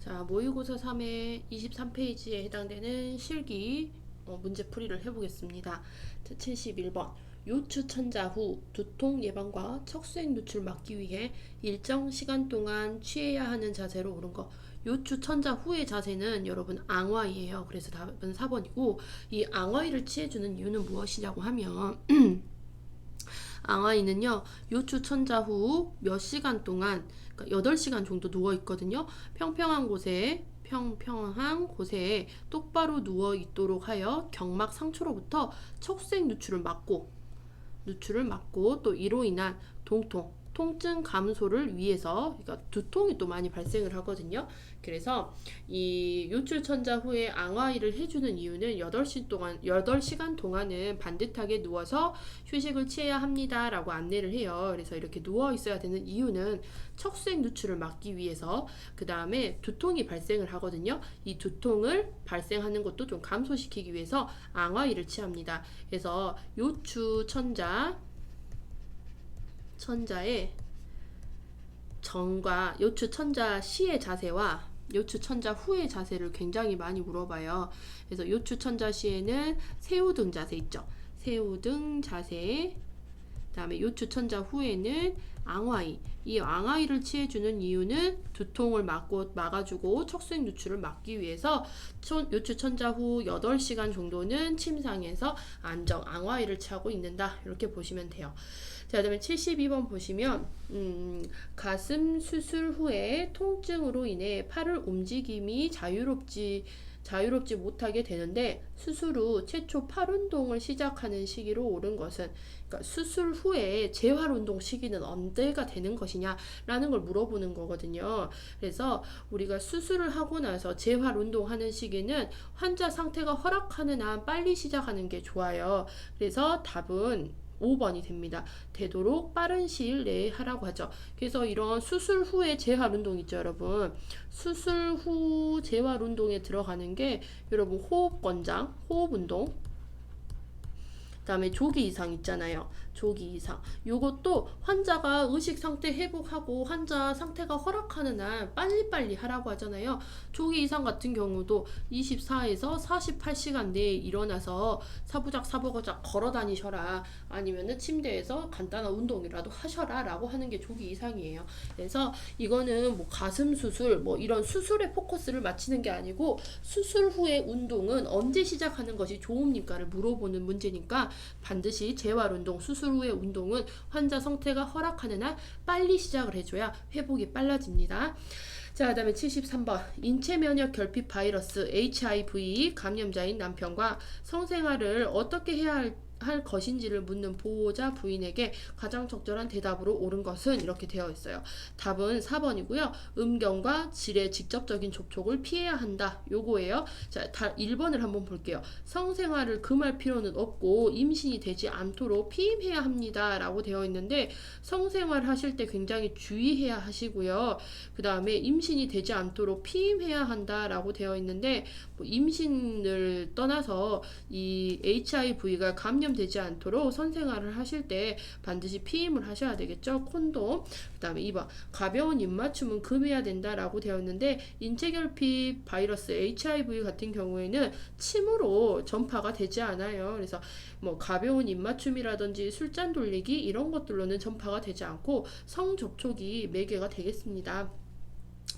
자, 모의고사 3회 23페이지에 해당되는 실기 문제풀이를 해보겠습니다. 71번 요추천자 후 두통 예방과 척수액 누출 막기 위해 일정 시간 동안 취해야 하는 자세로 옳은 거. 요추천자 후의 자세는 여러분 앙화이에요. 그래서 답은 4번이고 이 앙화이를 취해주는 이유는 무엇이냐고 하면 앙하이는요, 요추천자 후 몇 시간 동안, 그러니까 8시간 정도 누워 있거든요. 평평한 곳에 똑바로 누워 있도록 하여 경막 상처로부터 척수액 누출을 막고 또 이로 인한 통증 감소를 위해서, 그러니까 두통이 또 많이 발생을 하거든요. 그래서 이 요출천자 후에 앙화이를 해주는 이유는 8시간 동안은 반듯하게 누워서 휴식을 취해야 합니다 라고 안내를 해요. 그래서 이렇게 누워 있어야 되는 이유는 척수액 누출을 막기 위해서, 그 다음에 두통이 발생을 하거든요. 이 두통을 발생하는 것도 좀 감소시키기 위해서 앙화이를 취합니다. 그래서 요추천자의 전과 요추천자 시의 자세와 요추천자 후의 자세를 굉장히 많이 물어봐요. 그래서 요추천자 시에는 새우등 자세 있죠. 새우등 자세. 그다음에 요추천자 후에는 앙화이. 이 앙화이를 취해주는 이유는 두통을 막아주고 척수액 누출을 막기 위해서 요추천자 후 8시간 정도는 침상에서 안정 앙화이를 취하고 있는다. 이렇게 보시면 돼요. 자, 그다음에 72번 보시면 가슴 수술 후에 통증으로 인해 팔을 움직임이 자유롭지 못하게 되는데 수술 후 최초 팔 운동을 시작하는 시기로 옳은 것은, 그러니까 수술 후에 재활 운동 시기는 언제가 되는 것이냐라는 걸 물어보는 거거든요. 그래서 우리가 수술을 하고 나서 재활 운동하는 시기는 환자 상태가 허락하는 한 빨리 시작하는 게 좋아요. 그래서 답은 5번이 됩니다. 되도록 빠른 시일 내에 하라고 하죠. 그래서 이런 수술 후에 재활 운동 있죠, 여러분. 수술 후 재활 운동에 들어가는 게 여러분 호흡 운동, 그다음에 조기 이상 있잖아요. 조기 이상. 요것도 환자가 의식 상태 회복하고 환자 상태가 허락하는 한 빨리빨리 하라고 하잖아요. 조기 이상 같은 경우도 24에서 48시간 내에 일어나서 사부작 걸어 다니셔라. 아니면은 침대에서 간단한 운동이라도 하셔라 라고 하는 게 조기 이상이에요. 그래서 이거는 뭐 가슴 수술, 뭐 이런 수술에 포커스를 맞추는 게 아니고 수술 후의 운동은 언제 시작하는 것이 좋습니까를 물어보는 문제니까 반드시 재활운동, 수술 후의 운동은 환자 상태가 허락하는 한 빨리 시작을 해줘야 회복이 빨라집니다. 자, 그 다음에 73번 인체면역 결핍 바이러스 HIV 감염자인 남편과 성생활을 어떻게 해야 할 것인지를 묻는 보호자 부인에게 가장 적절한 대답으로 옳은 것은 이렇게 되어 있어요. 답은 4번이고요. 음경과 질의 직접적인 접촉을 피해야 한다. 요거예요. 자, 1번을 한번 볼게요. 성생활을 금할 필요는 없고 임신이 되지 않도록 피임해야 합니다. 라고 되어 있는데 성생활 하실 때 굉장히 주의해야 하시고요. 그 다음에 임신이 되지 않도록 피임해야 한다. 라고 되어 있는데 뭐 임신을 떠나서 이 HIV가 감염되지 않도록 성생활을 하실 때 반드시 피임을 하셔야 되겠죠. 콘돔. 그 다음에 2번 가벼운 입맞춤은 금해야 된다라고 되어 있는데 인체결핍 바이러스 HIV 같은 경우에는 침으로 전파가 되지 않아요. 그래서 뭐 가벼운 입맞춤이라든지 술잔 돌리기 이런 것들로는 전파가 되지 않고 성접촉이 매개가 되겠습니다.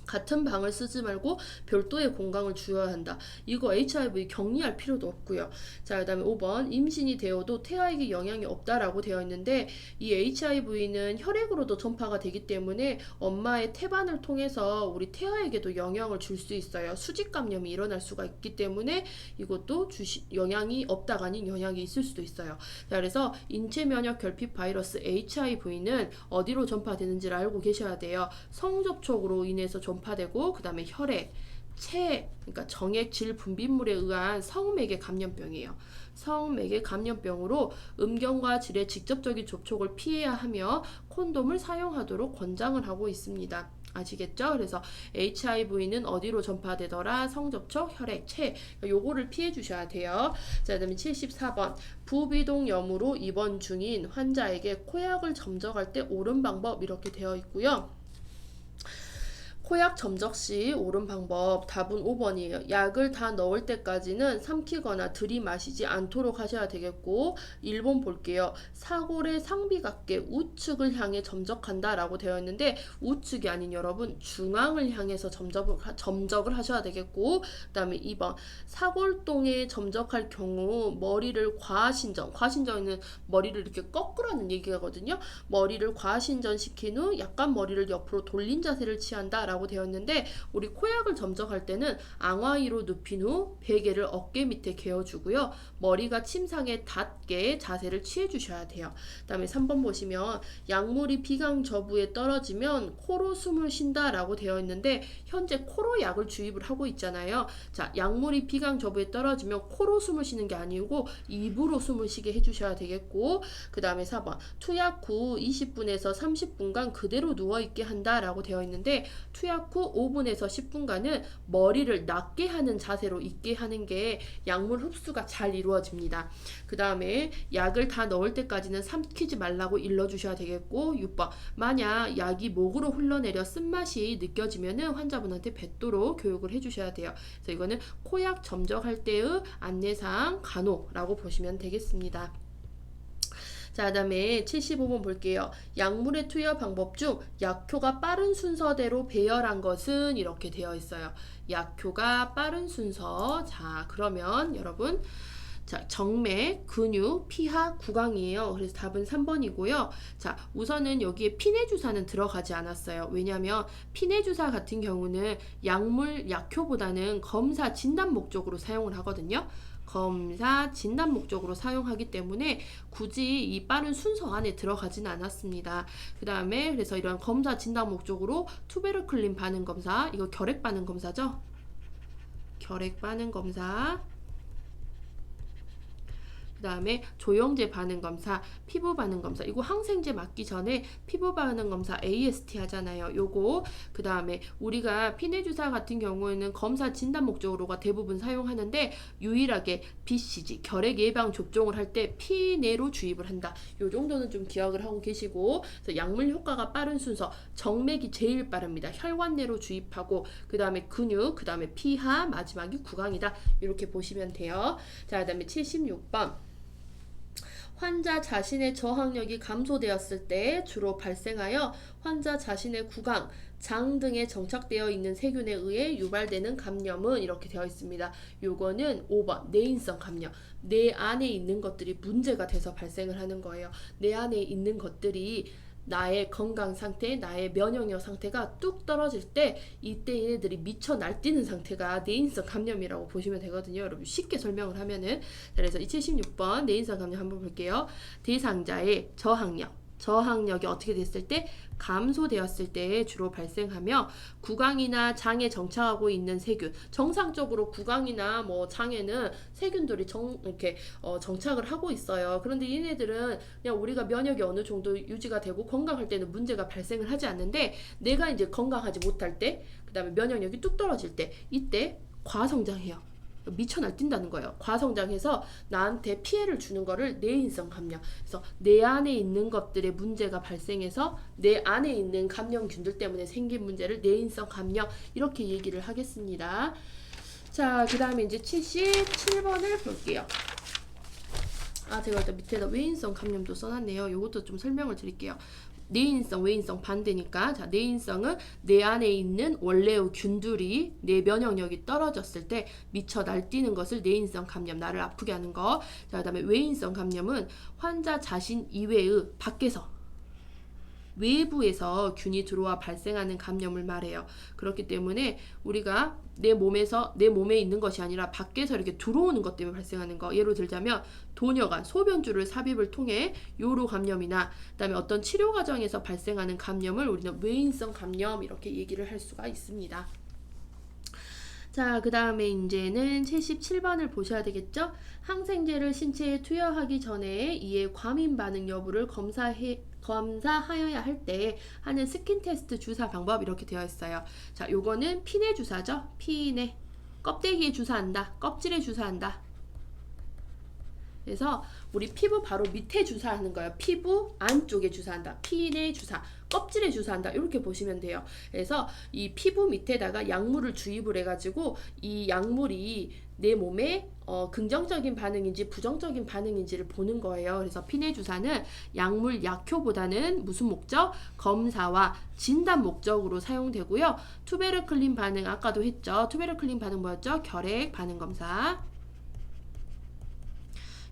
같은 방을 쓰지 말고 별도의 공간을 주어야 한다. 이거 HIV 격리할 필요도 없고요. 자, 그 다음에 5번 임신이 되어도 태아에게 영향이 없다라고 되어 있는데 이 HIV는 혈액으로도 전파가 되기 때문에 엄마의 태반을 통해서 우리 태아에게도 영향을 줄 수 있어요. 수직 감염이 일어날 수가 있기 때문에 이것도 영향이 없다가 아닌 영향이 있을 수도 있어요. 자, 그래서 인체면역 결핍 바이러스 HIV는 어디로 전파되는지를 알고 계셔야 돼요. 성접촉으로 인해서 전파되고 그 다음에 혈액, 그러니까 정액 질 분비물에 의한 성매개 감염병이에요. 성매개 감염병으로 음경과 질의 직접적인 접촉을 피해야 하며 콘돔을 사용하도록 권장을 하고 있습니다. 아시겠죠? 그래서 HIV는 어디로 전파되더라? 성접촉, 혈액, 요거를 피해 주셔야 돼요. 자, 그다음에 74번 부비동염으로 입원 중인 환자에게 코약을 점적할 때 옳은 방법 이렇게 되어 있고요. 코약 점적 시 옳은 방법 답은 5번이에요. 약을 다 넣을 때까지는 삼키거나 들이마시지 않도록 하셔야 되겠고 1번 볼게요. 사골의 상비각계 우측을 향해 점적한다 라고 되어 있는데 우측이 아닌 여러분 중앙을 향해서 점적을 하셔야 되겠고 그 다음에 2번 사골동에 점적할 경우 머리를 과신전은 머리를 이렇게 꺾으라는 얘기거든요. 머리를 과신전시킨 후 약간 머리를 옆으로 돌린 자세를 취한다 라고 되어 있는데 우리 코약을 점적할 때는 앙화위로 눕힌 후 베개를 어깨 밑에 개어주고요. 머리가 침상에 닿게 자세를 취해 주셔야 돼요. 그 다음에 3번 보시면 약물이 비강 저부에 떨어지면 코로 숨을 쉰다 라고 되어 있는데 현재 코로 약을 주입을 하고 있잖아요. 자, 약물이 비강 저부에 떨어지면 코로 숨을 쉬는 게 아니고 입으로 숨을 쉬게 해주셔야 되겠고 그 다음에 4번 투약 후 20분에서 30분간 그대로 누워있게 한다 라고 되어 있는데 투약 후 5분에서 10분간은 머리를 낮게 하는 자세로 있게 하는 게 약물 흡수가 잘 이루어집니다. 그 다음에 약을 다 넣을 때까지는 삼키지 말라고 일러주셔야 되겠고 6번 만약 약이 목으로 흘러내려 쓴맛이 느껴지면은 환자분한테 뱉도록 교육을 해주셔야 돼요. 그래서 이거는 코약 점적할 때의 안내사항 간호라고 보시면 되겠습니다. 자, 그 다음에 75번 볼게요. 약물의 투여 방법 중 약효가 빠른 순서대로 배열한 것은 이렇게 되어 있어요. 약효가 빠른 순서. 자, 그러면 여러분 자, 정맥, 근육, 피하, 구강이에요. 그래서 답은 3번이고요. 자, 우선은 여기에 피내 주사는 들어가지 않았어요. 왜냐하면 피내 주사 같은 경우는 약물, 약효보다는 검사, 진단 목적으로 사용을 하거든요. 검사, 진단 목적으로 사용하기 때문에 굳이 이 빠른 순서 안에 들어가진 않았습니다. 그 다음에 그래서 이런 검사, 진단 목적으로 투베르클린 반응 검사, 이거 결핵 반응 검사죠? 결핵 반응 검사. 그 다음에 조영제 반응 검사, 피부 반응 검사. 이거 항생제 맞기 전에 피부 반응 검사 AST 하잖아요. 요거. 그 다음에 우리가 피내 주사 같은 경우에는 검사 진단 목적으로가 대부분 사용하는데 유일하게 BCG 결핵 예방 접종을 할 때 피내로 주입을 한다. 요 정도는 좀 기억을 하고 계시고. 그래서 약물 효과가 빠른 순서 정맥이 제일 빠릅니다. 혈관 내로 주입하고 그 다음에 근육, 그 다음에 피하, 마지막이 구강이다. 이렇게 보시면 돼요. 자, 그 다음에 76번. 환자 자신의 저항력이 감소되었을 때 주로 발생하여 환자 자신의 구강, 장 등에 정착되어 있는 세균에 의해 유발되는 감염은 이렇게 되어 있습니다. 요거는 5번 내인성 감염. 내 안에 있는 것들이 문제가 돼서 발생을 하는 거예요. 내 안에 있는 것들이 나의 건강 상태, 나의 면역력 상태가 뚝 떨어질 때 이때 얘네들이 미쳐 날뛰는 상태가 내인성 감염이라고 보시면 되거든요. 여러분 쉽게 설명을 하면은. 그래서 76번 내인성 감염 한번 볼게요. 대상자의 저항력이 어떻게 됐을 때 감소되었을 때 주로 발생하며 구강이나 장에 정착하고 있는 세균 정상적으로 구강이나 뭐 장에는 세균들이 이렇게 정착을 하고 있어요. 그런데 얘네들은 그냥 우리가 면역이 어느 정도 유지가 되고 건강할 때는 문제가 발생을 하지 않는데 내가 이제 건강하지 못할 때 그 다음에 면역력이 뚝 떨어질 때 이때 과성장해요. 미쳐 날뛴다는 거예요. 과성장해서 나한테 피해를 주는 거를 내인성 감염. 그래서 내 안에 있는 것들의 문제가 발생해서 내 안에 있는 감염균들 때문에 생긴 문제를 내인성 감염 이렇게 얘기를 하겠습니다. 자, 그 다음에 이제 77번을 볼게요. 제가 일단 밑에다 외인성 감염도 써놨네요. 이것도 좀 설명을 드릴게요. 내인성, 외인성 반대니까. 자, 내인성은 내 안에 있는 원래의 균들이 내 면역력이 떨어졌을 때 미쳐 날뛰는 것을 내인성 감염, 나를 아프게 하는 거. 자, 그 다음에 외인성 감염은 환자 자신 이외의 밖에서 외부에서 균이 들어와 발생하는 감염을 말해요. 그렇기 때문에 우리가 내 몸에 있는 것이 아니라 밖에서 이렇게 들어오는 것 때문에 발생하는 거. 예로 들자면 도녀관, 소변줄을 삽입을 통해 요로 감염이나 그다음에 어떤 치료 과정에서 발생하는 감염을 우리는 외인성 감염 이렇게 얘기를 할 수가 있습니다. 자, 그 다음에 이제는 77번을 보셔야 되겠죠? 항생제를 신체에 투여하기 전에 이에 과민 반응 여부를 검사하여야 할 때 하는 스킨 테스트 주사 방법 이렇게 되어 있어요. 자, 요거는 피내 주사죠. 피내. 껍데기에 주사한다. 껍질에 주사한다. 그래서 우리 피부 바로 밑에 주사하는 거예요. 피부 안쪽에 주사한다. 피내 주사, 껍질에 주사한다. 이렇게 보시면 돼요. 그래서 이 피부 밑에다가 약물을 주입을 해가지고 이 약물이 내 몸에 긍정적인 반응인지 부정적인 반응인지를 보는 거예요. 그래서 피내 주사는 약물 약효보다는 무슨 목적? 검사와 진단 목적으로 사용되고요. 투베르클린 반응 아까도 했죠. 투베르클린 반응 뭐였죠? 결핵 반응 검사.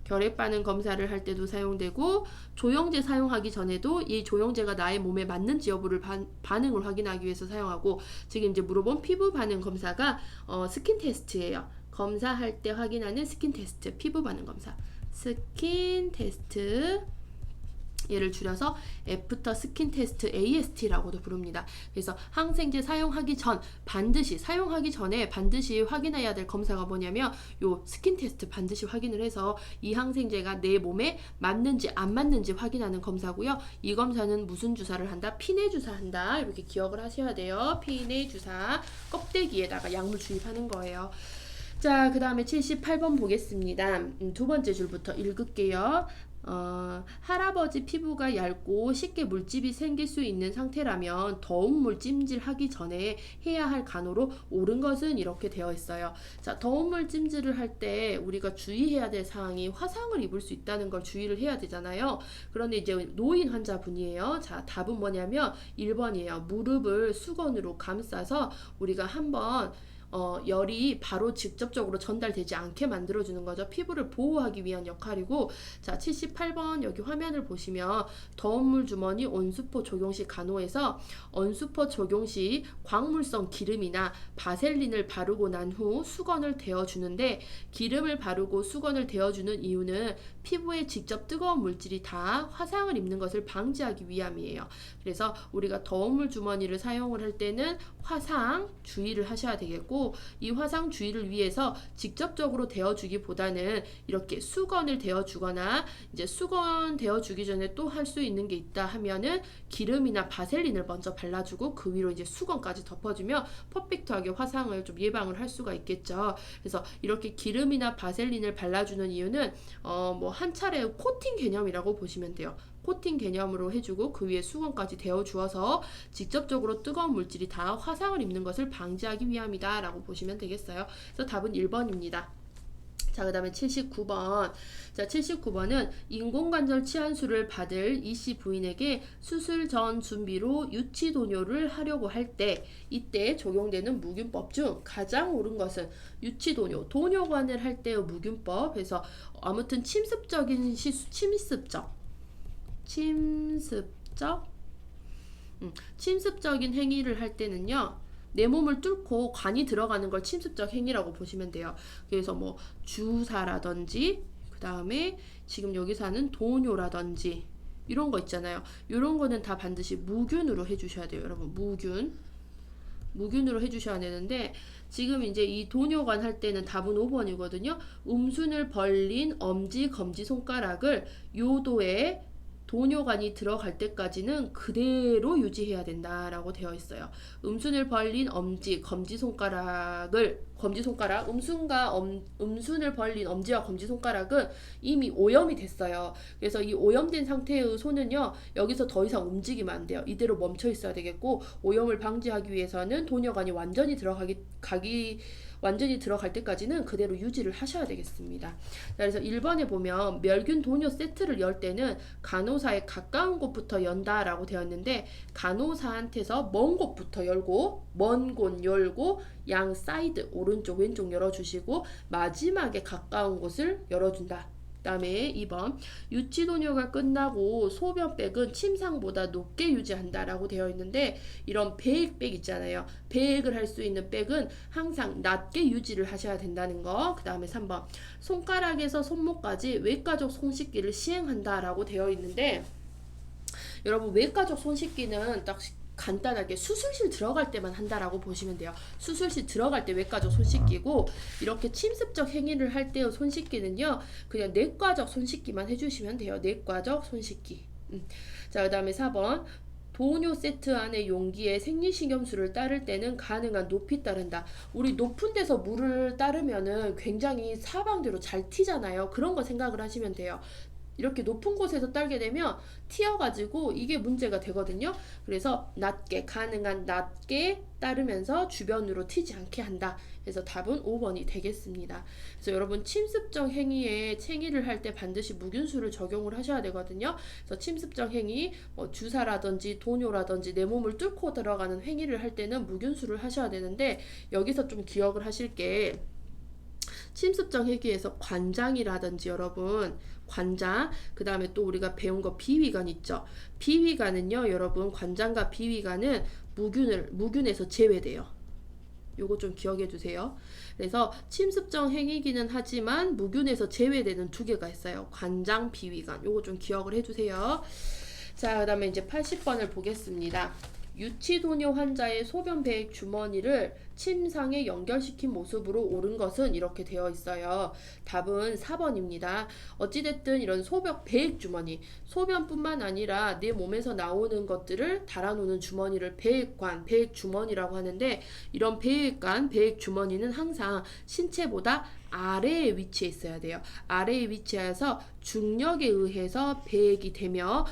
결핵 반응 검사를 할 때도 사용되고, 조영제 사용하기 전에도 이 조영제가 나의 몸에 맞는지 여부를 반응을 확인하기 위해서 사용하고, 지금 이제 물어본 피부 반응 검사가 스킨 테스트예요. 검사할 때 확인하는 스킨 테스트, 피부 반응 검사. 스킨 테스트, 얘를 줄여서 애프터 스킨 테스트 AST라고도 부릅니다. 그래서 항생제 사용하기 전에 반드시 확인해야 될 검사가 뭐냐면 요 스킨 테스트 반드시 확인을 해서 이 항생제가 내 몸에 맞는지 안 맞는지 확인하는 검사고요. 이 검사는 무슨 주사를 한다? 피내 주사한다. 이렇게 기억을 하셔야 돼요. 피내 주사, 껍데기에다가 약물 주입하는 거예요. 자, 그 다음에 78번 보겠습니다. 두 번째 줄부터 읽을게요. 할아버지 피부가 얇고 쉽게 물집이 생길 수 있는 상태라면 더운 물 찜질하기 전에 해야 할 간호로 옳은 것은 이렇게 되어 있어요. 자, 더운 물 찜질을 할 때 우리가 주의해야 될 사항이 화상을 입을 수 있다는 걸 주의를 해야 되잖아요. 그런데 이제 노인 환자분이에요. 자, 답은 뭐냐면 1번이에요. 무릎을 수건으로 감싸서 우리가 한번 열이 바로 직접적으로 전달되지 않게 만들어주는 거죠. 피부를 보호하기 위한 역할이고, 자, 78번 여기 화면을 보시면 더운 물 주머니 온수포 적용 시 간호에서 온수포 적용 시 광물성 기름이나 바셀린을 바르고 난 후 수건을 데워주는데, 기름을 바르고 수건을 데워주는 이유는 피부에 직접 뜨거운 물질이 다 화상을 입는 것을 방지하기 위함이에요. 그래서 우리가 더운 물 주머니를 사용을 할 때는 화상 주의를 하셔야 되겠고, 이 화상 주의를 위해서 직접적으로 데워주기보다는 이렇게 수건을 데워주거나, 이제 수건 데워주기 전에 또 할 수 있는 게 있다 하면은 기름이나 바셀린을 먼저 발라주고 그 위로 이제 수건까지 덮어주면 퍼펙트하게 화상을 좀 예방을 할 수가 있겠죠. 그래서 이렇게 기름이나 바셀린을 발라주는 이유는 뭐 한 차례 코팅 개념이라고 보시면 돼요. 코팅 개념으로 해주고 그 위에 수건까지 데워주어서 직접적으로 뜨거운 물질이 다 화상을 입는 것을 방지하기 위함이다 라고 보시면 되겠어요. 그래서 답은 1번입니다. 자, 그 다음에 79번. 자, 79번은 인공관절 치안수를 받을 이씨 부인에게 수술 전 준비로 유치도뇨를 하려고 할 때, 이때 적용되는 무균법 중 가장 옳은 것은 유치도뇨, 도뇨관을 할 때의 무균법. 그래서 아무튼 침습적인 침습적인 행위를 할 때는요, 내 몸을 뚫고 관이 들어가는 걸 침습적 행위라고 보시면 돼요. 그래서 뭐 주사라든지, 그 다음에 지금 여기서 하는 도뇨라든지 이런 거 있잖아요. 이런 거는 다 반드시 무균으로 해주셔야 돼요. 여러분, 무균으로 해주셔야 되는데, 지금 이제 이 도뇨관 할 때는 답은 5번이거든요. 음순을 벌린 엄지, 검지 손가락을 요도에 도뇨관이 들어갈 때까지는 그대로 유지해야 된다라고 되어 있어요. 음순을 벌린 엄지, 검지손가락, 음순을 벌린 엄지와 검지손가락은 이미 오염이 됐어요. 그래서 이 오염된 상태의 손은요, 여기서 더 이상 움직이면 안 돼요. 이대로 멈춰 있어야 되겠고, 오염을 방지하기 위해서는 도뇨관이 완전히 들어갈 때까지는 그대로 유지를 하셔야 되겠습니다. 그래서 1번에 보면 멸균 도뇨 세트를 열 때는 간호사에 가까운 곳부터 연다라고 되어 있는데, 간호사한테서 먼 곳부터 열고, 먼 곳 열고, 양 사이드 오른쪽 왼쪽 열어주시고 마지막에 가까운 곳을 열어준다. 그 다음에 2번 유치도뇨가 끝나고 소변백은 침상보다 높게 유지한다라고 되어 있는데, 이런 배액백 있잖아요. 배액을 할 수 있는 백은 항상 낮게 유지를 하셔야 된다는 거. 그 다음에 3번 손가락에서 손목까지 외과적 손 씻기를 시행한다라고 되어 있는데, 여러분, 외과적 손 씻기는 딱 간단하게 수술실 들어갈 때만 한다라고 보시면 돼요. 수술실 들어갈 때 외과적 손 씻기고, 이렇게 침습적 행위를 할 때의 손 씻기는요, 그냥 내과적 손 씻기만 해주시면 돼요. 내과적 손 씻기. 자, 그 다음에 4번 도뇨 세트 안의 용기에 생리식염수를 따를 때는 가능한 높이 따른다. 우리 높은 데서 물을 따르면은 굉장히 사방대로 잘 튀잖아요. 그런 거 생각을 하시면 돼요. 이렇게 높은 곳에서 딸게 되면 튀어가지고 이게 문제가 되거든요. 그래서 낮게, 가능한 낮게 따르면서 주변으로 튀지 않게 한다. 그래서 답은 5번이 되겠습니다. 그래서 여러분 침습적 행위에 행위를 할 때 반드시 무균수를 적용을 하셔야 되거든요. 그래서 침습적 행위, 주사라든지 도뇨라든지 내 몸을 뚫고 들어가는 행위를 할 때는 무균수를 하셔야 되는데 여기서 좀 기억을 하실 게 침습적 행위에서 관장이라든지 여러분 관장, 그 다음에 또 우리가 배운 거 비위관 있죠. 비위관은요 여러분 관장과 비위관은 무균에서 제외돼요. 요거 좀 기억해 두세요. 그래서 침습적 행위기는 하지만 무균에서 제외되는 두 개가 있어요. 관장, 비위관. 요거 좀 기억을 해 두세요. 자, 그 다음에 이제 80번을 보겠습니다. 유치도뇨 환자의 소변 배액 주머니를 침상에 연결시킨 모습으로 옳은 것은 이렇게 되어 있어요. 답은 4번입니다. 어찌됐든 이런 소변 배액 주머니, 소변뿐만 아니라 내 몸에서 나오는 것들을 달아놓는 주머니를 배액관, 배액 주머니라고 하는데 이런 배액관, 배액 주머니는 항상 신체보다 아래에 위치해 있어야 돼요. 아래에 위치해서 중력에 의해서 배액이 되며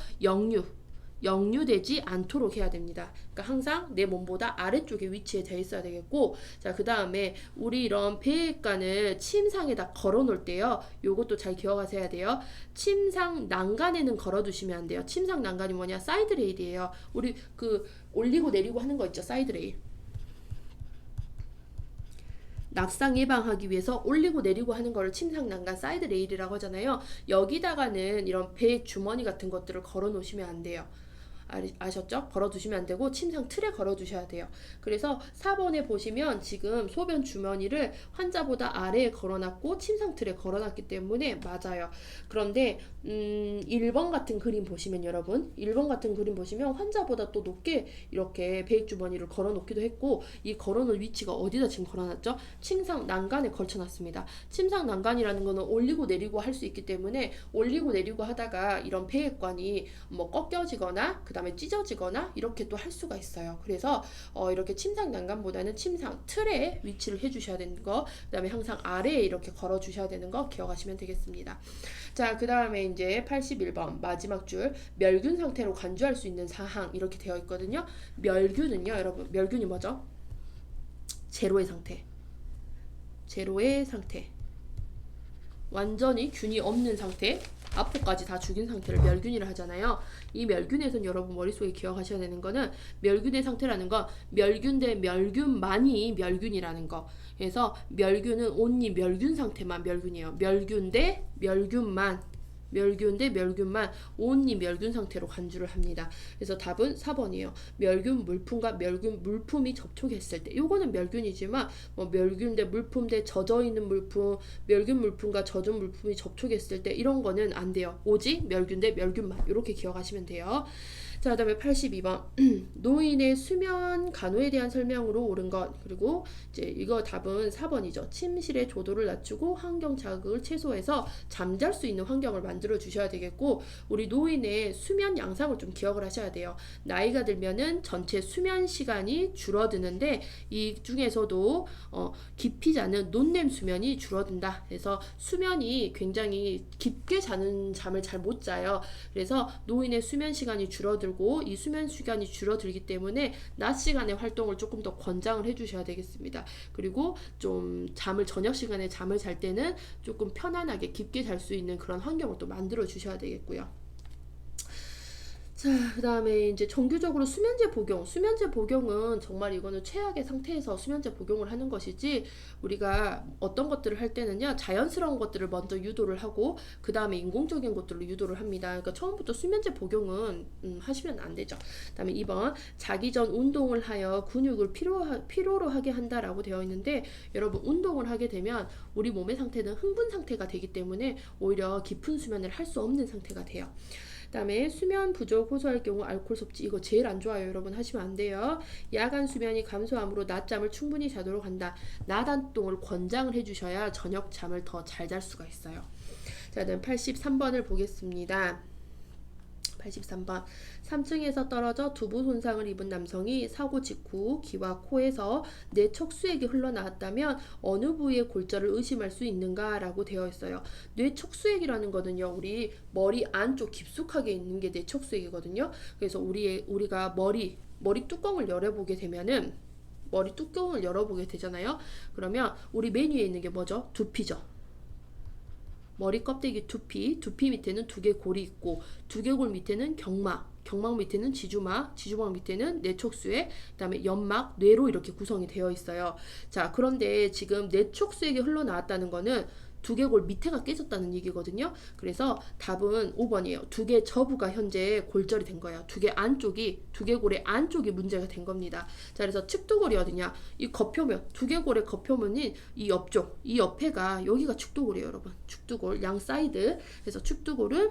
역류되지 않도록 해야 됩니다. 그러니까 항상 내 몸보다 아래쪽에 위치해 져 있어야 되겠고, 자, 그 다음에 우리 이런 배액관을 침상에다 걸어 놓을 때요. 요것도 잘 기억하셔야 돼요. 침상 난간에는 걸어 두시면 안 돼요. 침상 난간이 뭐냐? 사이드 레일이에요. 우리 그 올리고 내리고 하는 거 있죠. 사이드 레일. 낙상 예방하기 위해서 올리고 내리고 하는 거를 침상 난간 사이드 레일이라고 하잖아요. 여기다가는 이런 배액 주머니 같은 것들을 걸어 놓으시면 안 돼요. 아셨죠? 걸어두시면 안 되고 침상 틀에 걸어두셔야 돼요. 그래서 4번에 보시면 지금 소변 주머니를 환자보다 아래에 걸어놨고 침상 틀에 걸어놨기 때문에 맞아요. 그런데 1번 같은 그림 보시면 여러분 1번 같은 그림 보시면 환자보다 또 높게 이렇게 배액 주머니를 걸어놓기도 했고 이 걸어놓은 위치가 어디다 지금 걸어놨죠? 침상 난간에 걸쳐놨습니다. 침상 난간이라는 거는 올리고 내리고 할 수 있기 때문에 올리고 내리고 하다가 이런 배액관이 뭐 꺾여지거나 그 다음에 찢어지거나 이렇게 또 할 수가 있어요. 그래서 이렇게 침상 난간보다는 침상 틀에 위치를 해주셔야 되는 거, 그 다음에 항상 아래에 이렇게 걸어주셔야 되는 거 기억하시면 되겠습니다. 자, 그 다음에 이제 81번 마지막 줄 멸균 상태로 간주할 수 있는 사항 이렇게 되어 있거든요. 멸균은요 여러분 멸균이 뭐죠? 제로의 상태. 제로의 상태. 완전히 균이 없는 상태, 아포까지 다 죽인 상태를 멸균이라 하잖아요. 이 멸균에서는 여러분 머릿속에 기억하셔야 되는 거는 멸균의 상태라는 건 멸균 대 멸균만이 멸균이라는 거. 그래서 멸균은 온리 멸균 상태만 멸균이에요. 멸균 대 멸균만 온리 멸균 상태로 간주를 합니다. 그래서 답은 4번이에요. 멸균 물품과 멸균 물품이 접촉했을 때, 요거는 멸균이지만 뭐 멸균 대 물품 대 젖어 있는 물품, 멸균 물품과 젖은 물품이 접촉했을 때 이런 거는 안 돼요. 오직 멸균 대 멸균만 이렇게 기억하시면 돼요. 자, 그 다음에 82번 노인의 수면 간호에 대한 설명으로 옳은 것. 그리고 이제 이거 답은 4번이죠. 침실의 조도를 낮추고 환경 자극을 최소해서 잠잘 수 있는 환경을 만들어 주셔야 되겠고, 우리 노인의 수면 양상을 좀 기억을 하셔야 돼요. 나이가 들면은 전체 수면 시간이 줄어드는데 이 중에서도 깊이 자는 논렘 수면이 줄어든다. 그래서 수면이 굉장히 깊게 자는 잠을 잘 못 자요. 그래서 노인의 수면 시간이 줄어들고 이 수면 시간이 줄어들기 때문에 낮 시간에 활동을 조금 더 권장을 해주셔야 되겠습니다. 그리고 좀 저녁 시간에 잠을 잘 때는 조금 편안하게 깊게 잘 수 있는 그런 환경을 또 만들어 주셔야 되겠고요. 자, 그 다음에 이제 정규적으로 수면제 복용은 정말 이거는 최악의 상태에서 수면제 복용을 하는 것이지, 우리가 어떤 것들을 할 때는요 자연스러운 것들을 먼저 유도를 하고 그 다음에 인공적인 것들로 유도를 합니다. 그러니까 처음부터 수면제 복용은 하시면 안 되죠. 그 다음에 2번 자기 전 운동을 하여 근육을 피로로 하게 한다라고 되어 있는데, 여러분 운동을 하게 되면 우리 몸의 상태는 흥분 상태가 되기 때문에 오히려 깊은 수면을 할 수 없는 상태가 돼요. 그 다음에 수면 부족 호소할 경우 알코올 섭취, 이거 제일 안 좋아요. 여러분 하시면 안 돼요. 야간 수면이 감소함으로 낮잠을 충분히 자도록 한다. 낮 활동을 권장을 해주셔야 저녁 잠을 더 잘 잘 수가 있어요. 자, 그다음 83번을 보겠습니다. 83번. 3층에서 떨어져 두부 손상을 입은 남성이 사고 직후 귀와 코에서 뇌 척수액이 흘러나왔다면 어느 부위의 골절을 의심할 수 있는가 라고 되어 있어요. 뇌 척수액이라는 거는요, 우리 머리 안쪽 깊숙하게 있는 게 뇌 척수액이거든요. 그래서 우리가 머리 뚜껑을 열어보게 되면은 머리 뚜껑을 열어보게 되잖아요. 그러면 우리 맨 위에 있는 게 뭐죠? 두피죠. 머리 껍데기 두피 밑에는 두개골이 있고 두개골 밑에는 경막 밑에는 지주막 밑에는 뇌척수액, 그다음에 연막, 뇌로 이렇게 구성이 되어 있어요. 자, 그런데 지금 뇌척수액이 흘러나왔다는 거는 두개골 밑에가 깨졌다는 얘기거든요. 그래서 답은 5번이에요. 두개 저부가 현재 골절이 된 거예요. 두개골의 안쪽이 문제가 된 겁니다. 자, 그래서 측두골이 어디냐? 이 겉표면, 두개골의 겉표면인 이 옆쪽, 이 옆에가 여기가 측두골이에요, 여러분. 측두골 양 사이드. 그래서 측두골은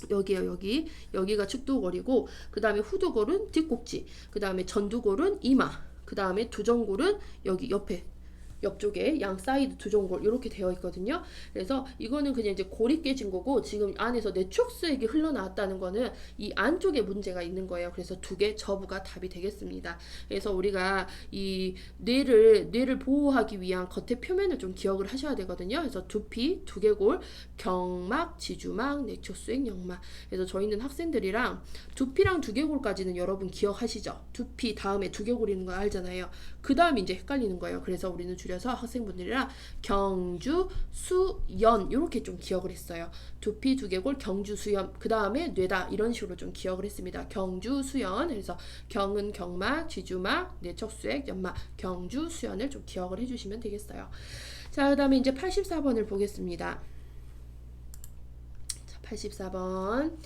여기에요. 여기가 측두골이고, 그 다음에 후두골은 뒷꼭지, 그 다음에 전두골은 이마, 그 다음에 두정골은 여기 옆쪽에 양 사이드 두정골 이렇게 되어 있거든요. 그래서 이거는 그냥 이제 골이 깨진 거고, 지금 안에서 뇌척수액이 흘러나왔다는 거는 이 안쪽에 문제가 있는 거예요. 그래서 두 개 저부가 답이 되겠습니다. 그래서 우리가 이 뇌를 보호하기 위한 겉의 표면을 좀 기억을 하셔야 되거든요. 그래서 두피, 두개골, 경막, 지주막, 뇌척수액, 연막. 그래서 저희는 학생들이랑 두피랑 두개골까지는 여러분 기억하시죠? 두피 다음에 두개골 있는 거 알잖아요. 그 다음에 이제 헷갈리는 거예요. 그래서 우리는 줄여서 학생분들이랑 경주, 수연 이렇게 좀 기억을 했어요. 두피, 두개골, 경주, 수연, 그 다음에 뇌다 이런 식으로 좀 기억을 했습니다. 경주, 수연. 그래서 경은 경막, 지주막, 뇌척수액, 연막, 경주, 수연을 좀 기억을 해주시면 되겠어요. 자, 그 다음에 이제 84번을 보겠습니다. 자, 84번.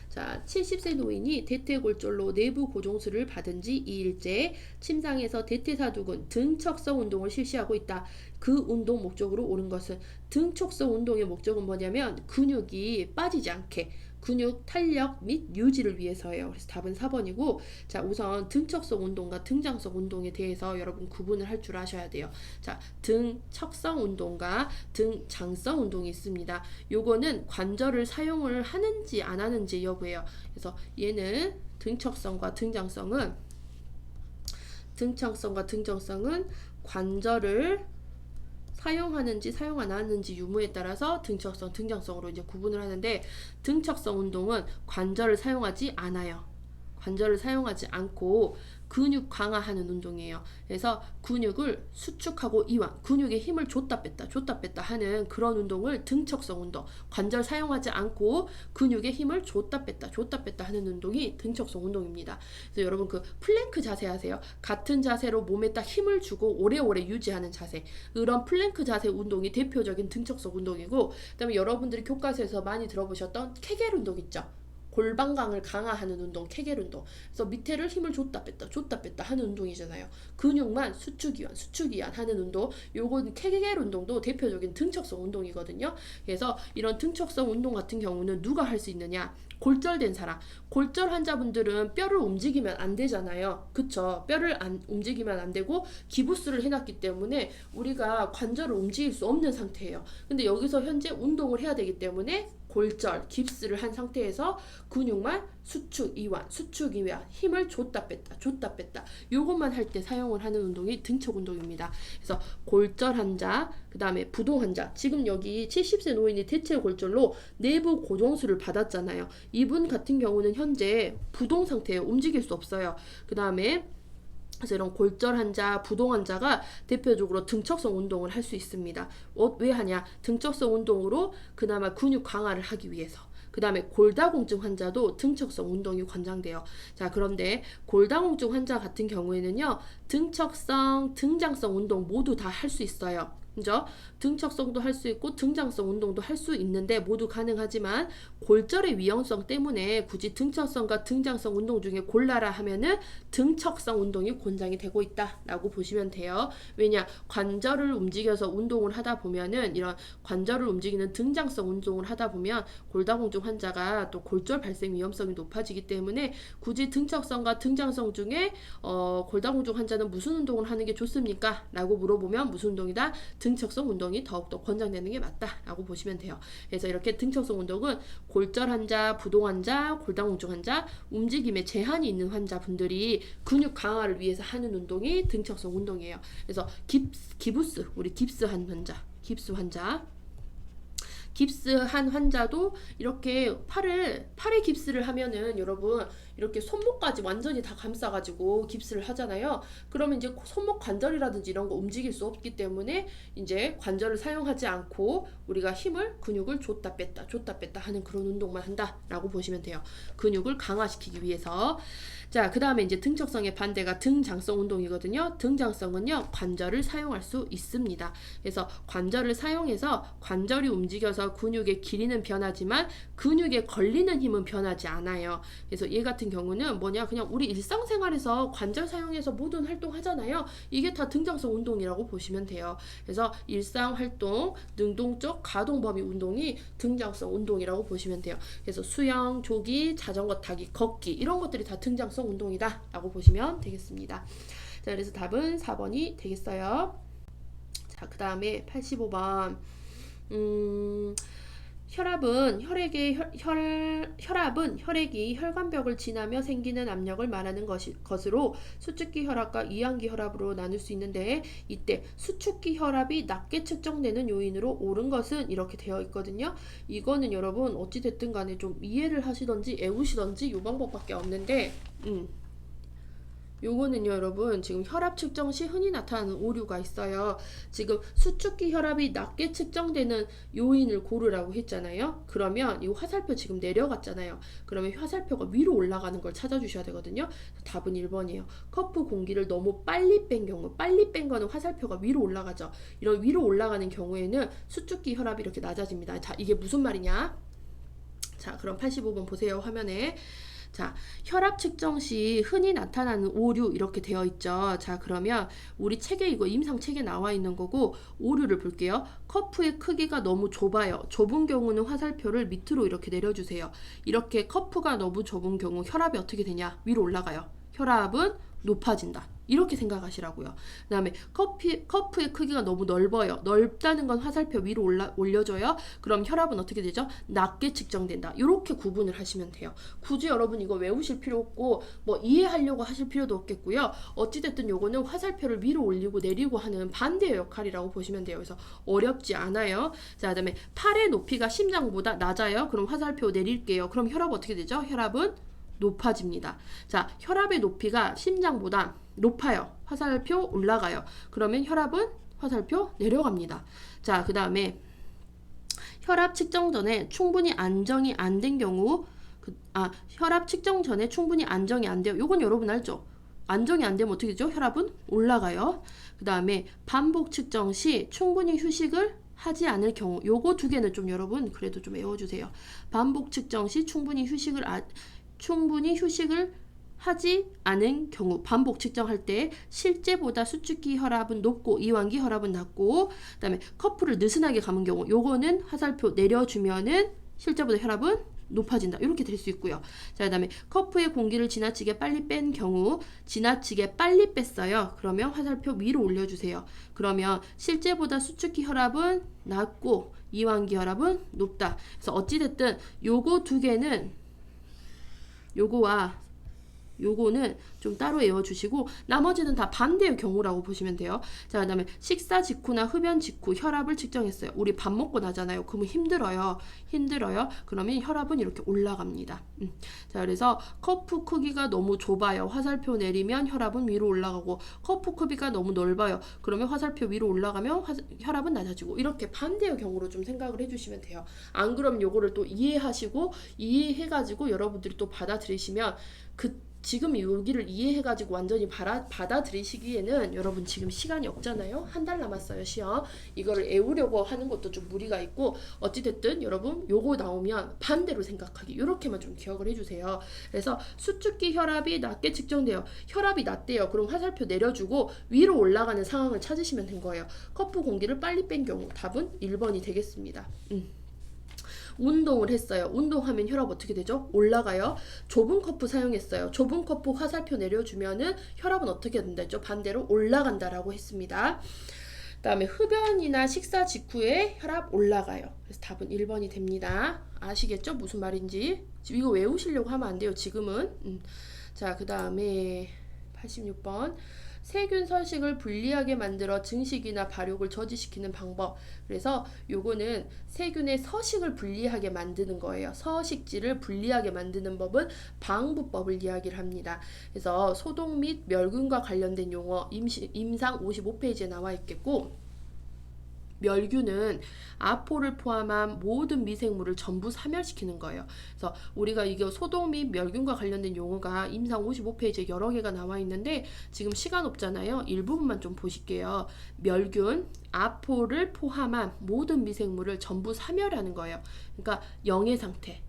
자, 70세 노인이 대퇴골절로 내부 고종수를 받은 지 2일째 침상에서 대퇴사두근 등척성 운동을 실시하고 있다. 그 운동 목적으로 옳은 것은, 등척성 운동의 목적은 뭐냐면 근육이 빠지지 않게, 근육 탄력 및 유지를 위해서예요. 그래서 답은 4번이고, 자, 우선 등척성 운동과 등장성 운동에 대해서 여러분 구분을 할 줄 아셔야 돼요. 자, 등척성 운동과 등장성 운동이 있습니다. 요거는 관절을 사용을 하는지 안 하는지 여부예요. 그래서 얘는 등척성과 등장성은 관절을 사용하는지 사용 안 하는지 유무에 따라서 등척성, 등장성으로 이제 구분을 하는데, 등척성 운동은 관절을 사용하지 않아요. 관절을 사용하지 않고 근육 강화하는 운동이에요. 그래서 근육을 수축하고 이완, 근육에 힘을 줬다 뺐다 하는 그런 운동을 등척성 운동, 관절 사용하지 않고 근육에 힘을 줬다 뺐다 하는 운동이 등척성 운동입니다. 그래서 여러분 그 플랭크 자세 아세요? 같은 자세로 몸에 딱 힘을 주고 오래오래 유지하는 자세, 그런 플랭크 자세 운동이 대표적인 등척성 운동이고, 그다음에 여러분들이 교과서에서 많이 들어보셨던 케겔 운동 있죠? 골반강을 강화하는 운동, 케겔 운동. 그래서 밑에를 힘을 줬다 뺐다 하는 운동이잖아요. 근육만 수축 이완 하는 운동. 요건 케겔 운동도 대표적인 등척성 운동이거든요. 그래서 이런 등척성 운동 같은 경우는 누가 할 수 있느냐? 골절된 사람. 골절 환자분들은 뼈를 움직이면 안 되잖아요. 그쵸? 뼈를 움직이면 안 되고 기부스를 해놨기 때문에 우리가 관절을 움직일 수 없는 상태예요. 근데 여기서 현재 운동을 해야 되기 때문에 골절, 깁스를 한 상태에서 근육만 수축 이완 힘을 줬다 뺐다 요것만 할 때 사용을 하는 운동이 등척 운동입니다. 그래서 골절 환자, 그 다음에 부동 환자, 지금 여기 70세 노인이 대체 골절로 내부 고정수를 받았잖아요. 이분 같은 경우는 현재 부동 상태에 움직일 수 없어요. 그 다음에 그래서 이런 골절 환자, 부동 환자가 대표적으로 등척성 운동을 할 수 있습니다. 왜 하냐? 등척성 운동으로 그나마 근육 강화를 하기 위해서. 그 다음에 골다공증 환자도 등척성 운동이 권장돼요. 자, 그런데 골다공증 환자 같은 경우에는요, 등척성, 등장성 운동 모두 다 할 수 있어요. 그죠? 등척성도 할 수 있고 등장성 운동도 할 수 있는데 모두 가능하지만 골절의 위험성 때문에 굳이 등척성과 등장성 운동 중에 골라라 하면은 등척성 운동이 권장이 되고 있다라고 보시면 돼요. 왜냐? 관절을 움직여서 운동을 하다 보면은, 이런 관절을 움직이는 등장성 운동을 하다 보면 골다공증 환자가 또 골절 발생 위험성이 높아지기 때문에 굳이 등척성과 등장성 중에 골다공증 환자는 무슨 운동을 하는 게 좋습니까? 라고 물어보면 무슨 운동이다? 등척성 운동이 더욱더 권장되는 게 맞다라고 보시면 돼요. 그래서 이렇게 등척성 운동은 골절 환자, 부동 환자, 골다공증 환자, 움직임에 제한이 있는 환자분들이 근육 강화를 위해서 하는 운동이 등척성 운동이에요. 그래서 기부스, 우리 깁스한 환자도 이렇게 팔에 깁스를 하면은 여러분 이렇게 손목까지 완전히 다 감싸가지고 깁스를 하잖아요. 그러면 이제 손목 관절이라든지 이런 거 움직일 수 없기 때문에 이제 관절을 사용하지 않고 우리가 근육을 줬다 뺐다 하는 그런 운동만 한다라고 보시면 돼요. 근육을 강화시키기 위해서. 자, 그 다음에 이제 등척성의 반대가 등장성 운동이거든요. 등장성은요, 관절을 사용할 수 있습니다. 그래서 관절을 사용해서 관절이 움직여서 근육의 길이는 변하지만 근육에 걸리는 힘은 변하지 않아요. 그래서 얘 같은 경우는 뭐냐, 그냥 우리 일상생활에서 관절 사용해서 모든 활동 하잖아요. 이게 다 등장성 운동이라고 보시면 돼요. 그래서 일상활동, 능동적 가동 범위 운동이 등장성 운동이라고 보시면 돼요. 그래서 수영, 조기, 자전거 타기, 걷기 이런 것들이 다 등장성 운동이다 라고 보시면 되겠습니다. 자, 그래서 답은 4번이 되겠어요. 자, 그 다음에 85번 혈압은 혈액이 혈관벽을 지나며 생기는 압력을 말하는 것으로 수축기 혈압과 이완기 혈압으로 나눌 수 있는데, 이때 수축기 혈압이 낮게 측정되는 요인으로 옳은 것은 이렇게 되어 있거든요. 이거는 여러분 어찌됐든 간에 좀 이해를 하시던지 애우시던지 요 방법밖에 없는데, 요거는요 여러분 지금 혈압 측정 시 흔히 나타나는 오류가 있어요. 지금 수축기 혈압이 낮게 측정되는 요인을 고르라고 했잖아요. 그러면 이 화살표 지금 내려갔잖아요. 그러면 화살표가 위로 올라가는 걸 찾아주셔야 되거든요. 답은 1번이에요. 커프 공기를 너무 빨리 뺀 경우, 빨리 뺀 거는 화살표가 위로 올라가죠. 이런 위로 올라가는 경우에는 수축기 혈압이 이렇게 낮아집니다. 자, 이게 무슨 말이냐? 자, 그럼 85번 보세요, 화면에. 자, 혈압 측정 시 흔히 나타나는 오류 이렇게 되어 있죠. 자, 그러면 우리 책에 이거 임상 책에 나와 있는 거고, 오류를 볼게요. 커프의 크기가 너무 좁아요. 좁은 경우는 화살표를 밑으로 이렇게 내려주세요. 이렇게 커프가 너무 좁은 경우 혈압이 어떻게 되냐? 위로 올라가요. 혈압은 높아진다. 이렇게 생각하시라고요. 그 다음에 커프의 크기가 너무 넓어요. 넓다는 건 화살표 위로 올려줘요. 그럼 혈압은 어떻게 되죠? 낮게 측정된다. 이렇게 구분을 하시면 돼요. 굳이 여러분 이거 외우실 필요 없고 뭐 이해하려고 하실 필요도 없겠고요. 어찌됐든 요거는 화살표를 위로 올리고 내리고 하는 반대의 역할이라고 보시면 돼요. 그래서 어렵지 않아요. 자, 그 다음에 팔의 높이가 심장보다 낮아요. 그럼 화살표 내릴게요. 그럼 혈압 어떻게 되죠? 혈압은 높아집니다. 자, 혈압의 높이가 심장보다 높아요. 화살표 올라가요. 그러면 혈압은 화살표 내려갑니다. 자, 그 다음에 혈압 측정 전에 충분히 안정이 안 된 경우, 혈압 측정 전에 충분히 안정이 안 돼요. 요건 여러분 알죠? 안정이 안 되면 어떻게 되죠? 혈압은 올라가요. 그 다음에 반복 측정 시 충분히 휴식을 하지 않을 경우, 요거 두 개는 좀 여러분 그래도 좀 외워주세요. 반복 측정 시 충분히 휴식을 하지 않은 경우, 반복 측정할 때 실제보다 수축기 혈압은 높고 이완기 혈압은 낮고, 그 다음에 커프를 느슨하게 감은 경우, 요거는 화살표 내려주면은 실제보다 혈압은 높아진다. 이렇게 될 수 있고요. 자, 그 다음에 커프의 공기를 지나치게 빨리 뺀 경우, 지나치게 빨리 뺐어요. 그러면 화살표 위로 올려주세요. 그러면 실제보다 수축기 혈압은 낮고 이완기 혈압은 높다. 그래서 어찌됐든 요거 두 개는, 요거와 요거는 좀 따로 외워주시고 나머지는 다 반대의 경우라고 보시면 돼요. 자, 그 다음에 식사 직후나 흡연 직후 혈압을 측정했어요. 우리 밥 먹고 나잖아요. 그러면 힘들어요. 그러면 혈압은 이렇게 올라갑니다. 자, 그래서 커프 크기가 너무 좁아요. 화살표 내리면 혈압은 위로 올라가고, 커프 크기가 너무 넓어요. 그러면 화살표 위로 올라가면 혈압은 낮아지고, 이렇게 반대의 경우로 좀 생각을 해주시면 돼요. 안 그러면 요거를 또 이해해가지고 여러분들이 또 받아들이시면 지금 여기를 이해해가지고 완전히 받아들이시기에는 여러분 지금 시간이 없잖아요. 한 달 남았어요, 시험. 이거를 외우려고 하는 것도 좀 무리가 있고, 어찌됐든 여러분 요거 나오면 반대로 생각하기, 이렇게만 좀 기억을 해주세요. 그래서 수축기 혈압이 낮게 측정돼요. 혈압이 낮대요. 그럼 화살표 내려주고 위로 올라가는 상황을 찾으시면 된 거예요. 커프 공기를 빨리 뺀 경우 답은 1번이 되겠습니다. 운동을 했어요. 운동하면 혈압 어떻게 되죠? 올라가요. 좁은 커프 사용했어요. 좁은 커프 화살표 내려주면은 혈압은 어떻게 된다죠? 반대로 올라간다라고 했습니다. 그다음에 흡연이나 식사 직후에 혈압 올라가요. 그래서 답은 1번이 됩니다. 아시겠죠? 무슨 말인지. 이거 외우시려고 하면 안 돼요. 지금은. 자, 그다음에 86번. 세균 서식을 불리하게 만들어 증식이나 발육을 저지시키는 방법. 그래서 요거는 세균의 서식을 불리하게 만드는 거예요. 서식지를 불리하게 만드는 법은 방부법을 이야기를 합니다. 그래서 소독 및 멸균과 관련된 용어 임상 55페이지에 나와 있겠고, 멸균은 아포를 포함한 모든 미생물을 전부 사멸시키는 거예요. 그래서 우리가 이게 소독 및 멸균과 관련된 용어가 임상 55페이지에 여러 개가 나와 있는데 지금 시간 없잖아요. 일부분만 좀 보실게요. 멸균, 아포를 포함한 모든 미생물을 전부 사멸하는 거예요. 그러니까 0의 상태,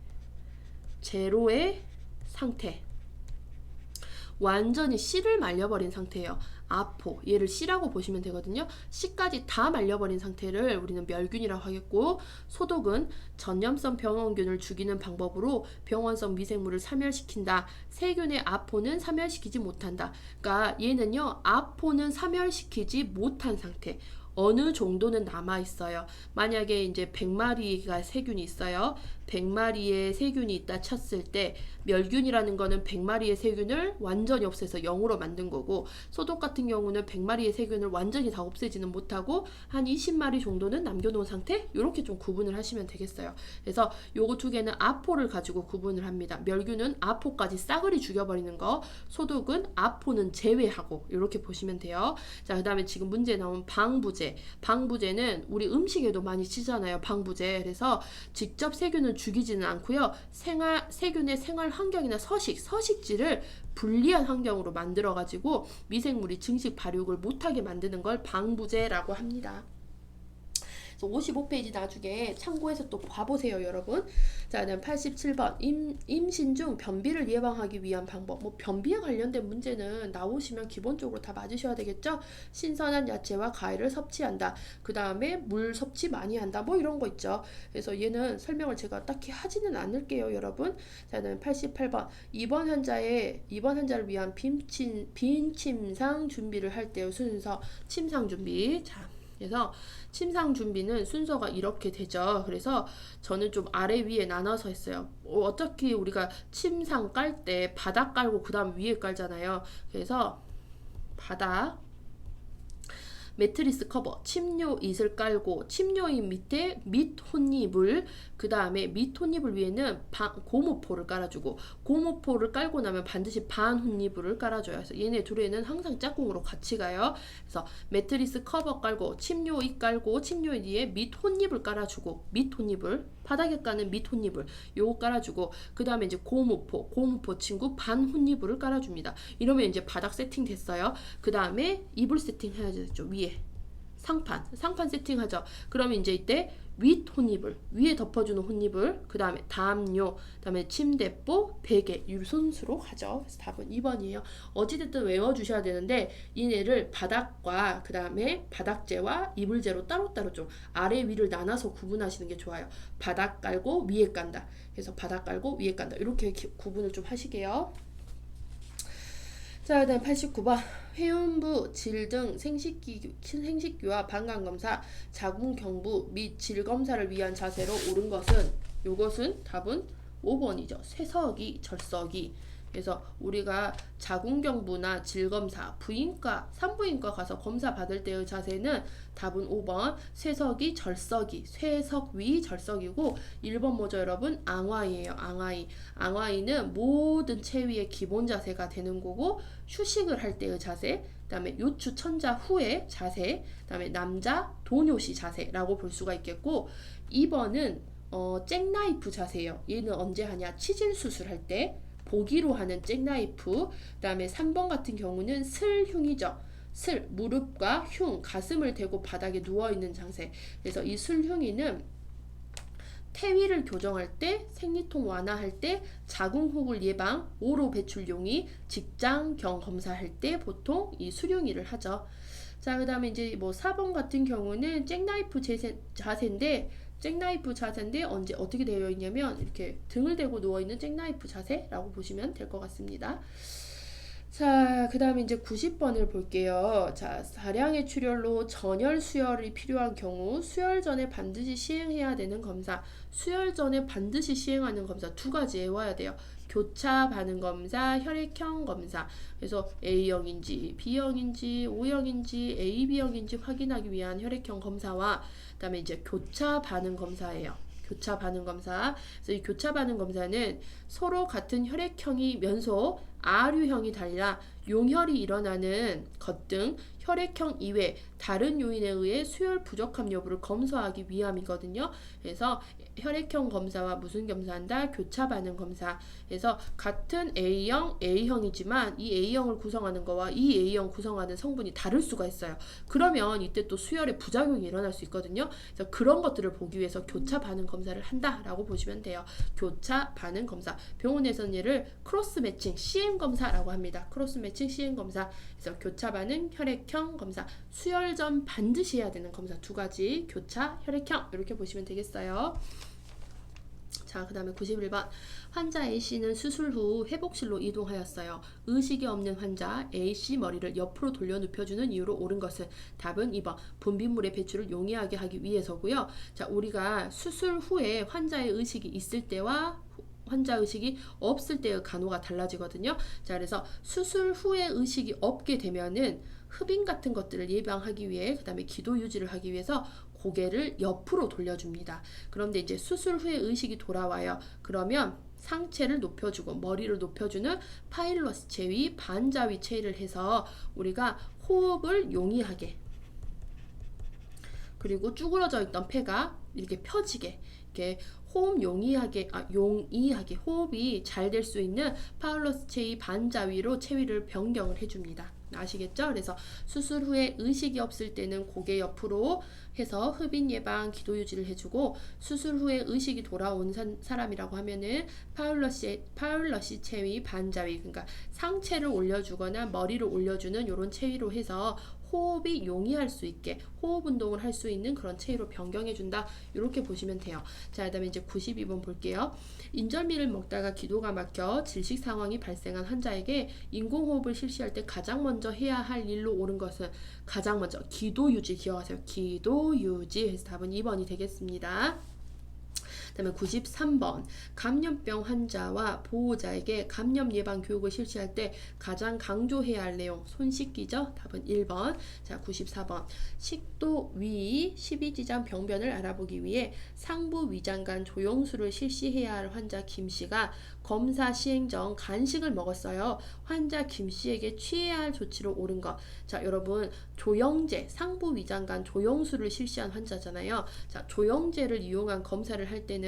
제로의 상태, 완전히 씨를 말려버린 상태예요. 아포, 얘를 씨라고 보시면 되거든요. 씨까지 다 말려버린 상태를 우리는 멸균이라고 하겠고, 소독은 전염성 병원균을 죽이는 방법으로 병원성 미생물을 사멸시킨다. 세균의 아포는 사멸시키지 못한다. 그러니까 얘는요, 아포는 사멸시키지 못한 상태. 어느 정도는 남아있어요. 만약에 이제 100마리가 세균이 있어요. 100마리의 세균이 있다 쳤을 때 멸균이라는 거는 100마리의 세균을 완전히 없애서 0으로 만든 거고, 소독 같은 경우는 100마리의 세균을 완전히 다 없애지는 못하고 한 20마리 정도는 남겨놓은 상태? 이렇게 좀 구분을 하시면 되겠어요. 그래서 요거 두 개는 아포를 가지고 구분을 합니다. 멸균은 아포까지 싸그리 죽여버리는 거, 소독은 아포는 제외하고, 이렇게 보시면 돼요. 자, 그 다음에 지금 문제에 나온 방부제. 방부제는 우리 음식에도 많이 쓰잖아요. 방부제. 그래서 직접 세균을 죽이지는 않고요. 세균의 생활 환경이나 서식지를 불리한 환경으로 만들어가지고 미생물이 증식 발육을 못하게 만드는 걸 방부제라고 합니다. 55페이지 나중에 참고해서 또 봐보세요, 여러분. 자, 그다음 87번. 임신 중 변비를 예방하기 위한 방법. 뭐 변비에 관련된 문제는 나오시면 기본적으로 다 맞으셔야 되겠죠? 신선한 야채와 과일을 섭취한다. 그 다음에 물 섭취 많이 한다. 뭐 이런 거 있죠. 그래서 얘는 설명을 제가 딱히 하지는 않을게요, 여러분. 자, 그다음 88번. 입원 환자를 위한 빈침상 준비를 할 때의 순서. 침상 준비. 자, 그래서 침상 준비는 순서가 이렇게 되죠. 그래서 저는 좀 아래 위에 나눠서 했어요. 어차피 우리가 침상 깔 때 바닥 깔고 그 다음 위에 깔잖아요. 그래서 바닥, 매트리스 커버, 침뇨 이슬 깔고 침뇨인 밑에 밑 혼입을, 그 다음에 밑 혼입을 위에는 고무포를 깔아주고, 고무포를 깔고 나면 반드시 반 혼입을 깔아줘요. 그래서 얘네 둘에는 항상 짝꿍으로 같이 가요. 그래서 매트리스 커버 깔고 침뇨입 깔고 침뇨입 뒤에 밑 혼입을 깔아주고, 밑 혼입을 바닥에 까는 밑 혼입을 요거 깔아주고, 그 다음에 이제 고무포 친구 반 혼입을 깔아줍니다. 이러면 이제 바닥 세팅 됐어요. 그 다음에 이불 세팅 해야죠. 위에 상판 세팅하죠. 그러면 이제 이때 윗 혼입을, 위에 덮어주는 혼입을, 그 다음에 담요, 그 다음에 침대포, 베개, 이 순서로 가죠. 그래서 답은 2번이에요. 어찌됐든 외워주셔야 되는데 얘네를 바닥과 그 다음에 바닥재와 이불재로 따로따로 좀 아래 위를 나눠서 구분하시는 게 좋아요. 바닥 깔고 위에 깐다. 그래서 바닥 깔고 위에 깐다. 이렇게 구분을 좀 하시게요. 자, 그다음 89번. 회원부, 질 등 생식기와 방광검사, 자궁경부 및 질검사를 위한 자세로 옳은 것은, 요것은 답은 5번이죠. 쇠석이, 절석이. 그래서 우리가 자궁경부나 질검사, 부인과, 산부인과 가서 검사 받을 때의 자세는 답은 5번 쇠석이, 절석이, 쇠석위, 절석이고, 1번 뭐죠, 여러분? 앙와이예요. 앙와이. 앙와이는 모든 체위의 기본 자세가 되는 거고, 휴식을 할 때의 자세, 그 다음에 요추 천자 후의 자세, 그 다음에 남자 도뇨시 자세라고 볼 수가 있겠고, 2번은 잭나이프 자세예요. 얘는 언제 하냐? 치질 수술할 때 보기로 하는 잭나이프. 그 다음에 3번 같은 경우는 슬흉이죠. 무릎과 흉, 가슴을 대고 바닥에 누워있는 자세. 그래서 이 슬흉이는 태위를 교정할 때, 생리통 완화할 때, 자궁혹을 예방, 오로 배출 용이, 직장경 검사할 때 보통 이 수룡이를 하죠. 자, 그 다음에 이제 뭐 4번 같은 경우는 잭나이프 자세인데, 언제 어떻게 되어 있냐면 이렇게 등을 대고 누워 있는 잭나이프 자세라고 보시면 될 것 같습니다. 자, 그 다음에 이제 90번을 볼게요. 자, 사량의 출혈로 전열 수혈이 필요한 경우 수혈 전에 반드시 시행해야 되는 검사. 수혈 전에 반드시 시행하는 검사 두 가지 외워야 돼요. 교차 반응 검사, 혈액형 검사. 그래서 A형인지 B형인지 O형인지 AB형인지 확인하기 위한 혈액형 검사와 그다음에 이제 교차 반응 검사예요. 교차 반응 검사. 그래서 이 교차 반응 검사는 서로 같은 혈액형이면서 R유형이 달라 용혈이 일어나는 것 등 혈액형 이외 다른 요인에 의해 수혈 부족함 여부를 검사하기 위함이거든요. 그래서 혈액형 검사와 무슨 검사한다? 교차 반응 검사. 그래서 같은 A형이지만 이 A형을 구성하는 거와 이 A형 구성하는 성분이 다를 수가 있어요. 그러면 이때 또 수혈에 부작용이 일어날 수 있거든요. 그래서 그런 것들을 보기 위해서 교차 반응 검사를 한다라고 보시면 돼요. 교차 반응 검사. 병원에서는 얘를 크로스 매칭 CM 검사라고 합니다. 크로스 매칭 CM 검사. 그래서 교차 반응 혈액형 검사. 수혈 전 반드시 해야 되는 검사 두 가지. 교차, 혈액형 이렇게 보시면 되겠어요. 자, 그 다음에 91번. 환자 A씨는 수술 후 회복실로 이동하였어요. 의식이 없는 환자 A씨 머리를 옆으로 돌려 눕혀주는 이유로 옳은 것은 답은 2번. 분비물의 배출을 용이하게 하기 위해서고요. 자, 우리가 수술 후에 환자의 의식이 있을 때와 환자 의식이 없을 때의 간호가 달라지거든요. 자, 그래서 수술 후에 의식이 없게 되면은 흡인 같은 것들을 예방하기 위해 그 다음에 기도 유지를 하기 위해서 고개를 옆으로 돌려줍니다. 그런데 이제 수술 후에 의식이 돌아와요. 그러면 상체를 높여주고 머리를 높여주는 파일러스 체위, 반자위 체위를 해서 우리가 호흡을 용이하게 그리고 쭈그러져 있던 폐가 이렇게 펴지게 이렇게 호흡 용이하게 호흡이 잘 될 수 있는 파울러스 체위 반자위로 체위를 변경을 해줍니다. 아시겠죠? 그래서 수술 후에 의식이 없을 때는 고개 옆으로 해서 흡인 예방, 기도 유지를 해주고 수술 후에 의식이 돌아온 사람이라고 하면은 파울러시 체위 반자위, 그러니까 상체를 올려주거나 머리를 올려주는 이런 체위로 해서 호흡이 용이할 수 있게 호흡 운동을 할 수 있는 그런 체위로 변경해준다. 이렇게 보시면 돼요. 자, 그 다음에 이제 92번 볼게요. 인절미를 먹다가 기도가 막혀 질식 상황이 발생한 환자에게 인공호흡을 실시할 때 가장 먼저 해야 할 일로 옳은 것은 가장 먼저 기도 유지 기억하세요. 기도 유지. 해서 답은 2번이 되겠습니다. 그다음에 93번. 감염병 환자와 보호자에게 감염 예방 교육을 실시할 때 가장 강조해야 할 내용 손 씻기죠? 답은 1번. 자, 94번. 식도, 위, 십이지장 병변을 알아보기 위해 상부 위장관 조영술을 실시해야 할 환자 김씨가 검사 시행 전 간식을 먹었어요. 환자 김씨에게 취해야 할 조치로 옳은 것. 자, 여러분 조영제, 상부 위장관 조영술을 실시한 환자잖아요. 자, 조영제를 이용한 검사를 할 때는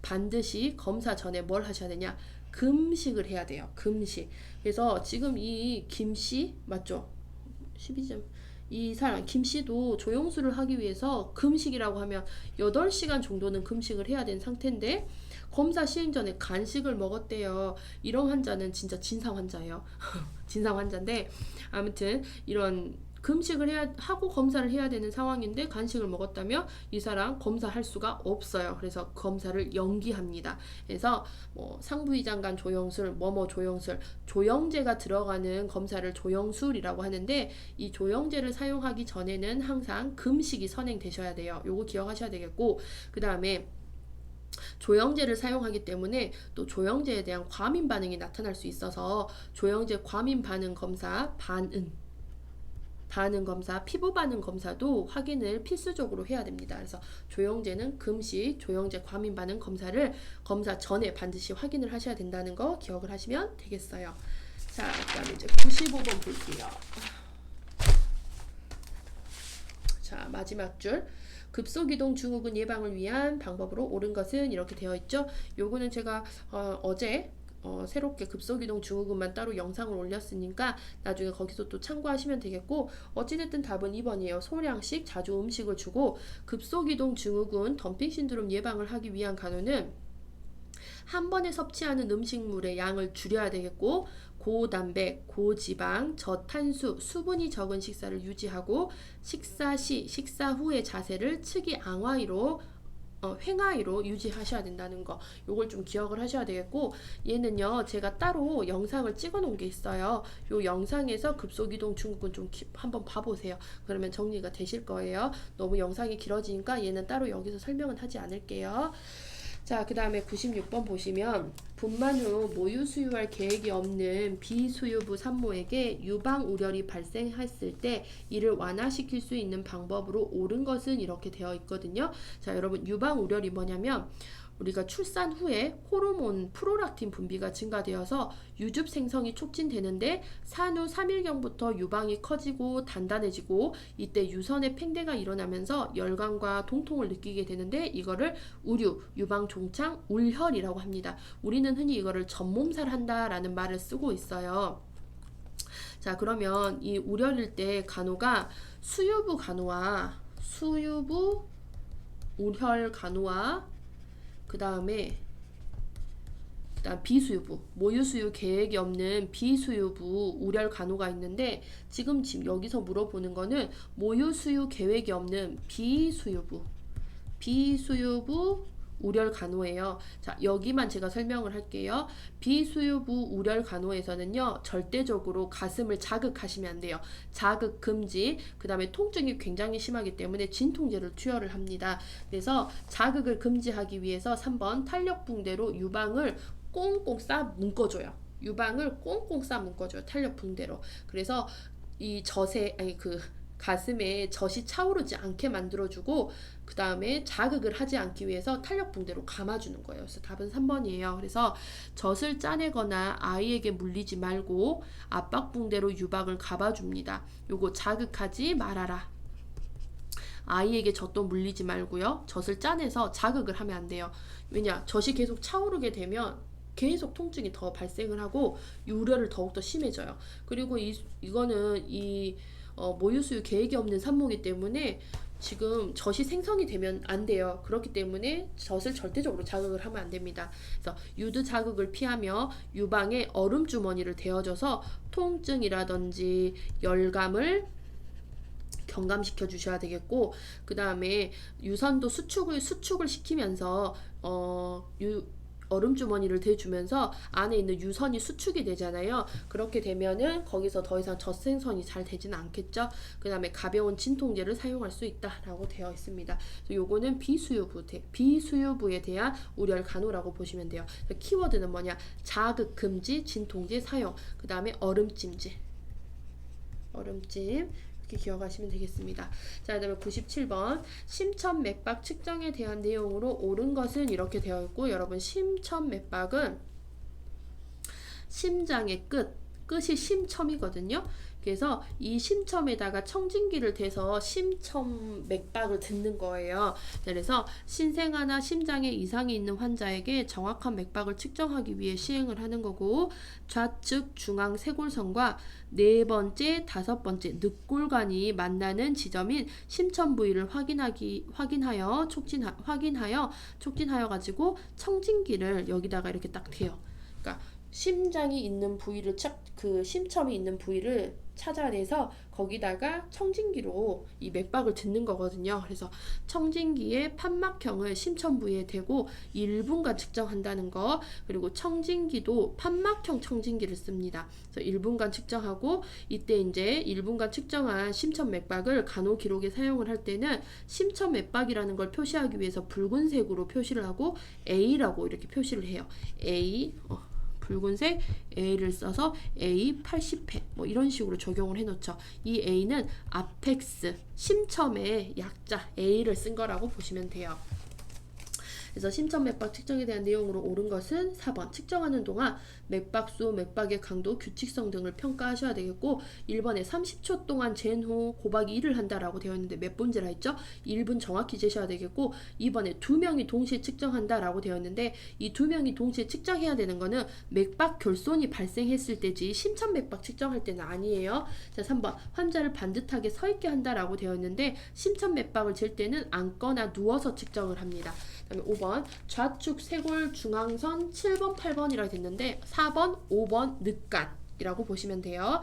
반드시 검사 전에 뭘 하셔야 되냐? 금식을 해야 돼요. 금식. 그래서 지금 이 김씨 맞죠? 12점. 이 사람 김씨도 조영술을 하기 위해서 금식이라고 하면 8시간 정도는 금식을 해야 되는 상태인데 검사 시행 전에 간식을 먹었대요. 이런 환자는 진짜 진상 환자예요. 진상 환자인데 아무튼 이런 금식을 하고 검사를 해야 되는 상황인데 간식을 먹었다면 이 사람 검사할 수가 없어요. 그래서 검사를 연기합니다. 그래서 상부위장관 조영술, 조영술, 조영제가 들어가는 검사를 조영술이라고 하는데 이 조영제를 사용하기 전에는 항상 금식이 선행되셔야 돼요. 요거 기억하셔야 되겠고 그 다음에 조영제를 사용하기 때문에 또 조영제에 대한 과민 반응이 나타날 수 있어서 조영제 과민 반응 검사, 반응 검사, 피부 반응 검사도 확인을 필수적으로 해야 됩니다. 그래서 조영제는 금식, 조영제 과민 반응 검사를 검사 전에 반드시 확인을 하셔야 된다는 거 기억을 하시면 되겠어요. 자, 그다음에 이제 95번 볼게요. 자, 마지막 줄. 급속이동 증후군 예방을 위한 방법으로 옳은 것은 이렇게 되어 있죠. 요거는 제가 어제 새롭게 급속이동 증후군만 따로 영상을 올렸으니까 나중에 거기서 또 참고하시면 되겠고 어찌됐든 답은 2번이에요. 소량씩 자주 음식을 주고 급속이동 증후군 덤핑 신드롬 예방을 하기 위한 간호는 한 번에 섭취하는 음식물의 양을 줄여야 되겠고 고단백, 고지방, 저탄수, 수분이 적은 식사를 유지하고 식사 시, 식사 후의 자세를 측이 앙화위로 횡하이로 유지하셔야 된다는 거, 요걸 좀 기억을 하셔야 되겠고, 얘는요 제가 따로 영상을 찍어 놓은 게 있어요. 요 영상에서 급속이동 중국은 좀 한번 봐보세요. 그러면 정리가 되실 거예요. 너무 영상이 길어지니까 얘는 따로 여기서 설명은 하지 않을게요. 자, 그 다음에 96번 보시면 분만 후 모유 수유할 계획이 없는 비수유부 산모에게 유방 우려이 발생했을 때 이를 완화시킬 수 있는 방법으로 옳은 것은 이렇게 되어 있거든요. 자, 여러분 유방 우려이 뭐냐면 우리가 출산 후에 호르몬 프롤락틴 분비가 증가되어서 유즙 생성이 촉진되는데 산후 3일경부터 유방이 커지고 단단해지고 이때 유선의 팽대가 일어나면서 열감과 통통을 느끼게 되는데 이거를 우류, 유방 종창, 울혈이라고 합니다. 우리는 흔히 이거를 전몸살 한다라는 말을 쓰고 있어요. 자, 그러면 이 우려일 때 간호가 수유부 간호와 수유부 울혈 간호와 그 다음에 비수유부, 모유수유 계획이 없는 비수유부 우렬 간호가 있는데 지금 여기서 물어보는 거는 모유수유 계획이 없는 비수유부 우렬 간호예요. 자, 여기만 제가 설명을 할게요. 비수유부 우렬 간호에서는요 절대적으로 가슴을 자극하시면 안 돼요. 자극 금지. 그 다음에 통증이 굉장히 심하기 때문에 진통제를 투여를 합니다. 그래서 자극을 금지하기 위해서 3번 탄력붕대로 유방을 꽁꽁 싸 묶어줘요. 유방을 꽁꽁 싸 묶어줘요. 탄력붕대로. 그래서 이 가슴에 젖이 차오르지 않게 만들어주고 그 다음에 자극을 하지 않기 위해서 탄력붕대로 감아주는 거예요. 그래서 답은 3번이에요. 그래서 젖을 짜내거나 아이에게 물리지 말고 압박붕대로 유방을 감아줍니다. 요거 자극하지 말아라. 아이에게 젖도 물리지 말고요. 젖을 짜내서 자극을 하면 안 돼요. 왜냐? 젖이 계속 차오르게 되면 계속 통증이 더 발생을 하고 우려를 더욱더 심해져요. 그리고 이거는 모유수유 계획이 없는 산모이기 때문에 지금 젖이 생성이 되면 안 돼요. 그렇기 때문에 젖을 절대적으로 자극을 하면 안 됩니다. 그래서 유드 자극을 피하며 유방에 얼음 주머니를 대어줘서 통증이라든지 열감을 경감시켜 주셔야 되겠고, 그 다음에 유선도 수축을 시키면서 얼음 주머니를 대주면서 안에 있는 유선이 수축이 되잖아요. 그렇게 되면은 거기서 더 이상 젖 생성이 잘 되지는 않겠죠. 그 다음에 가벼운 진통제를 사용할 수 있다라고 되어 있습니다. 요거는 비수유부에 대한 우렬 간호라고 보시면 돼요. 키워드는 뭐냐? 자극 금지, 진통제 사용, 그 다음에 얼음찜 이렇게 기억하시면 되겠습니다. 자, 그 다음에 97번 심천 맥박 측정에 대한 내용으로 옳은 것은 이렇게 되어 있고, 여러분 심천 맥박은 심장의 끝이 심첨이거든요. 그래서 이 심첨에다가 청진기를 대서 심첨 맥박을 듣는 거예요. 그래서 신생아나 심장에 이상이 있는 환자에게 정확한 맥박을 측정하기 위해 시행을 하는 거고, 좌측 중앙 쇄골선과 네 번째, 다섯 번째 늑골관이 만나는 지점인 심천 부위를 확인하여 촉진하여 가지고 청진기를 여기다가 이렇게 딱 대요. 그러니까 심장이 있는 부위를 심첨이 있는 부위를 찾아내서 거기다가 청진기로 이 맥박을 듣는 거거든요. 그래서 청진기에 판막형을 심천 부위에 대고 1분간 측정한다는 거, 그리고 청진기도 판막형 청진기를 씁니다. 그래서 1분간 측정하고, 이때 이제 1분간 측정한 심천 맥박을 간호 기록에 사용을 할 때는 심천 맥박이라는 걸 표시하기 위해서 붉은색으로 표시를 하고 A라고 이렇게 표시를 해요. A 붉은색 A를 써서 A 80회 뭐 이런 식으로 적용을 해놓죠. 이 A는 아펙스 심첨의 약자 A를 쓴 거라고 보시면 돼요. 그래서 심천 맥박 측정에 대한 내용으로 옳은 것은 4번. 측정하는 동안 맥박수, 맥박의 강도, 규칙성 등을 평가하셔야 되겠고, 1번에 30초 동안 잰 후 곱하기 1을 한다라고 되어 있는데 몇 번째라 했죠? 1분 정확히 재셔야 되겠고, 2번에 2명이 동시에 측정한다라고 되어 있는데 이 2명이 동시에 측정해야 되는 거는 맥박 결손이 발생했을 때지 심천 맥박 측정할 때는 아니에요. 자, 3번 환자를 반듯하게 서 있게 한다라고 되어 있는데 심천 맥박을 잴 때는 앉거나 누워서 측정을 합니다. 그다음에 5번 좌측 쇄골 중앙선 7번, 8번이라고 됐는데 4번, 5번 늑간 이라고 보시면 돼요.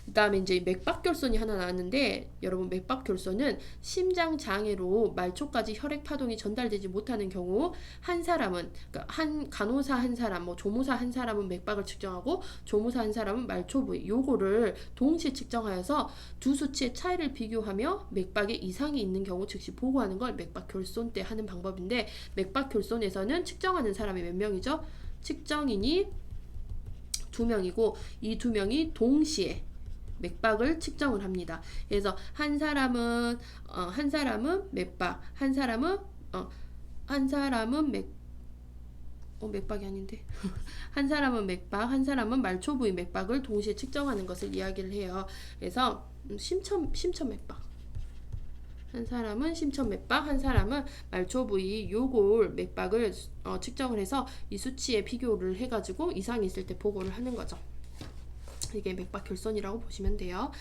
그 다음에 이제 맥박결손이 하나 나왔는데, 여러분 맥박결손은 심장 장애로 말초까지 혈액 파동이 전달되지 못하는 경우, 한 사람은, 그러니까 한 간호사 한 사람, 뭐 조무사 한 사람은 맥박을 측정하고 조무사 한 사람은 말초 부위, 요거를 동시에 측정하여서 두 수치의 차이를 비교하며 맥박에 이상이 있는 경우 즉시 보고하는 걸 맥박결손 때 하는 방법인데, 맥박결손에서는 측정하는 사람이 몇 명이죠? 측정인이 2명이고 이 2명이 동시에 맥박을 측정을 합니다. 그래서 한 사람은 맥박, 한 사람은 맥박이 아닌데 한 사람은 맥박, 한 사람은 말초 부위 맥박을 동시에 측정하는 것을 이야기를 해요. 그래서 심천 맥박, 한 사람은 심천 맥박, 한 사람은 말초 부위 요걸 맥박을 측정을 해서 이 수치에 비교를 해가지고 이상이 있을 때 보고를 하는 거죠. 이게 맥박 결손이라고 보시면 돼요.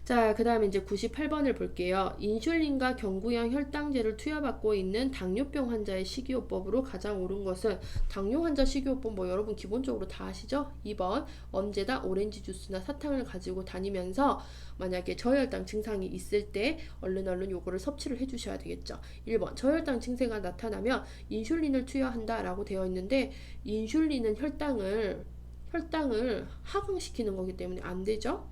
자, 그 다음에 이제 98번을 볼게요. 인슐린과 경구형 혈당제를 투여받고 있는 당뇨병 환자의 식이요법으로 가장 옳은 것은, 당뇨 환자 식이요법 뭐 여러분 기본적으로 다 아시죠? 2번, 언제다 오렌지 주스나 사탕을 가지고 다니면서 만약에 저혈당 증상이 있을 때 얼른 요거를 섭취를 해주셔야 되겠죠. 1번, 저혈당 증세가 나타나면 인슐린을 투여한다 라고 되어 있는데, 인슐린은 혈당을 하강시키는 거기 때문에 안 되죠.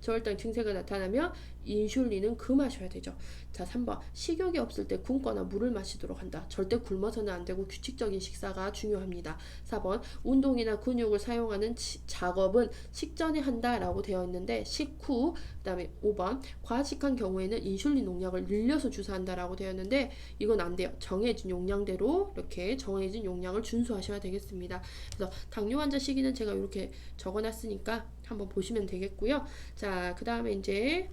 저혈당 증세가 나타나면 인슐린은 금하셔야 되죠. 자, 3번, 식욕이 없을 때 굶거나 물을 마시도록 한다. 절대 굶어서는 안 되고 규칙적인 식사가 중요합니다. 4번, 운동이나 근육을 사용하는 작업은 식전에 한다 라고 되어 있는데 식후. 그 다음에 5번, 과식한 경우에는 인슐린 농약을 늘려서 주사한다 라고 되어 있는데 이건 안 돼요. 정해진 용량대로 이렇게 정해진 용량을 준수하셔야 되겠습니다. 그래서 당뇨 환자 시기는 제가 이렇게 적어놨으니까 한번 보시면 되겠고요. 자, 그 다음에 이제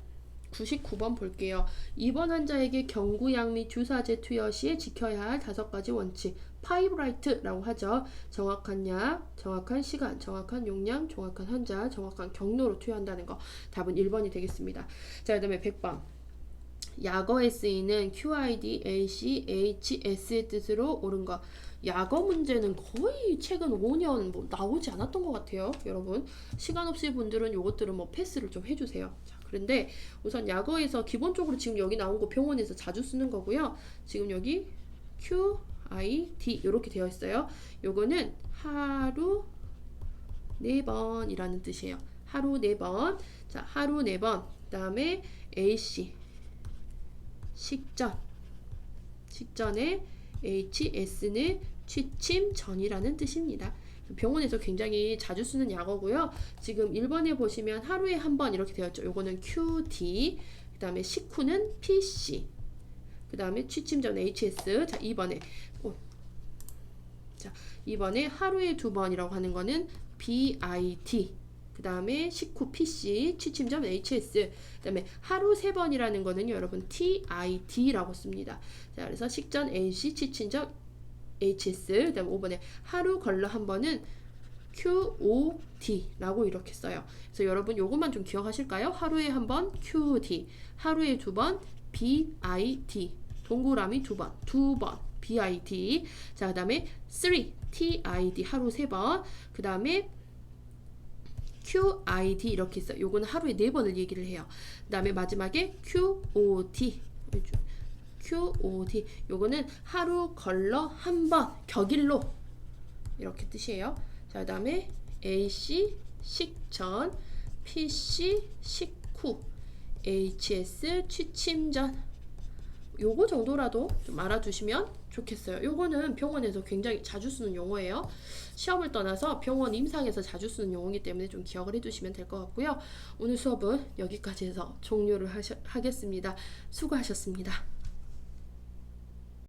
99번 볼게요. 2번 환자에게 경구약 및 주사제 투여 시에 지켜야 할 5가지 원칙. 파이브라이트라고 하죠. 정확한 약, 정확한 시간, 정확한 용량, 정확한 환자, 정확한 경로로 투여한다는 거. 답은 1번이 되겠습니다. 자, 그 다음에 100번. 약어에 쓰이는 QID, AC, HS 뜻으로 옳은 것. 약어 문제는 거의 최근 5년 뭐 나오지 않았던 것 같아요. 여러분, 시간 없으신 분들은 요것들은 뭐 패스를 좀 해주세요. 자, 그런데 우선 약어에서 기본적으로 지금 여기 나온 거 병원에서 자주 쓰는 거고요. 지금 여기 QID 이렇게 되어 있어요. 요거는 하루 4번이라는 뜻이에요. 하루 4번. 자, 하루 4번. 그 다음에 AC 식전에 HS는 취침 전이라는 뜻입니다. 병원에서 굉장히 자주 쓰는 약어고요. 지금 1번에 보시면 하루에 한 번 이렇게 되어 있죠. 요거는 QD, 그 다음에 식후는 PC, 그 다음에 취침 전 HS. 자, 2번에 하루에 2번이라고 하는 거는 BIT, 그 다음에 식후 PC, 취침 전 HS, 그 다음에 하루 3번이라는 거는요, 여러분 TID라고 씁니다. 자, 그래서 식전 AC, 취침 전 HS, 그 다음에 5번에 하루 걸러 한 번은 QOD라고 이렇게 써요. 그래서 여러분 요것만 좀 기억하실까요? 하루에 한 번 QD, 하루에 2번 BIT, 동그라미 2번 BIT. 자, 그 다음에 3 TID, 하루 3번, 그 다음에 QID 이렇게 있어요. 요거는 하루에 4번을 얘기를 해요. 그 다음에 마지막에 QOD, 요거는 하루 걸러 한 번, 격일로 이렇게 뜻이에요. 자, 그 다음에 AC 식전, PC 식후, HS 취침 전. 요거 정도라도 좀 알아두시면 좋겠어요. 요거는 병원에서 굉장히 자주 쓰는 용어예요. 시험을 떠나서 병원 임상에서 자주 쓰는 용어이기 때문에 좀 기억을 해두시면 될 것 같고요. 오늘 수업은 여기까지 해서 종료를 하겠습니다. 수고하셨습니다.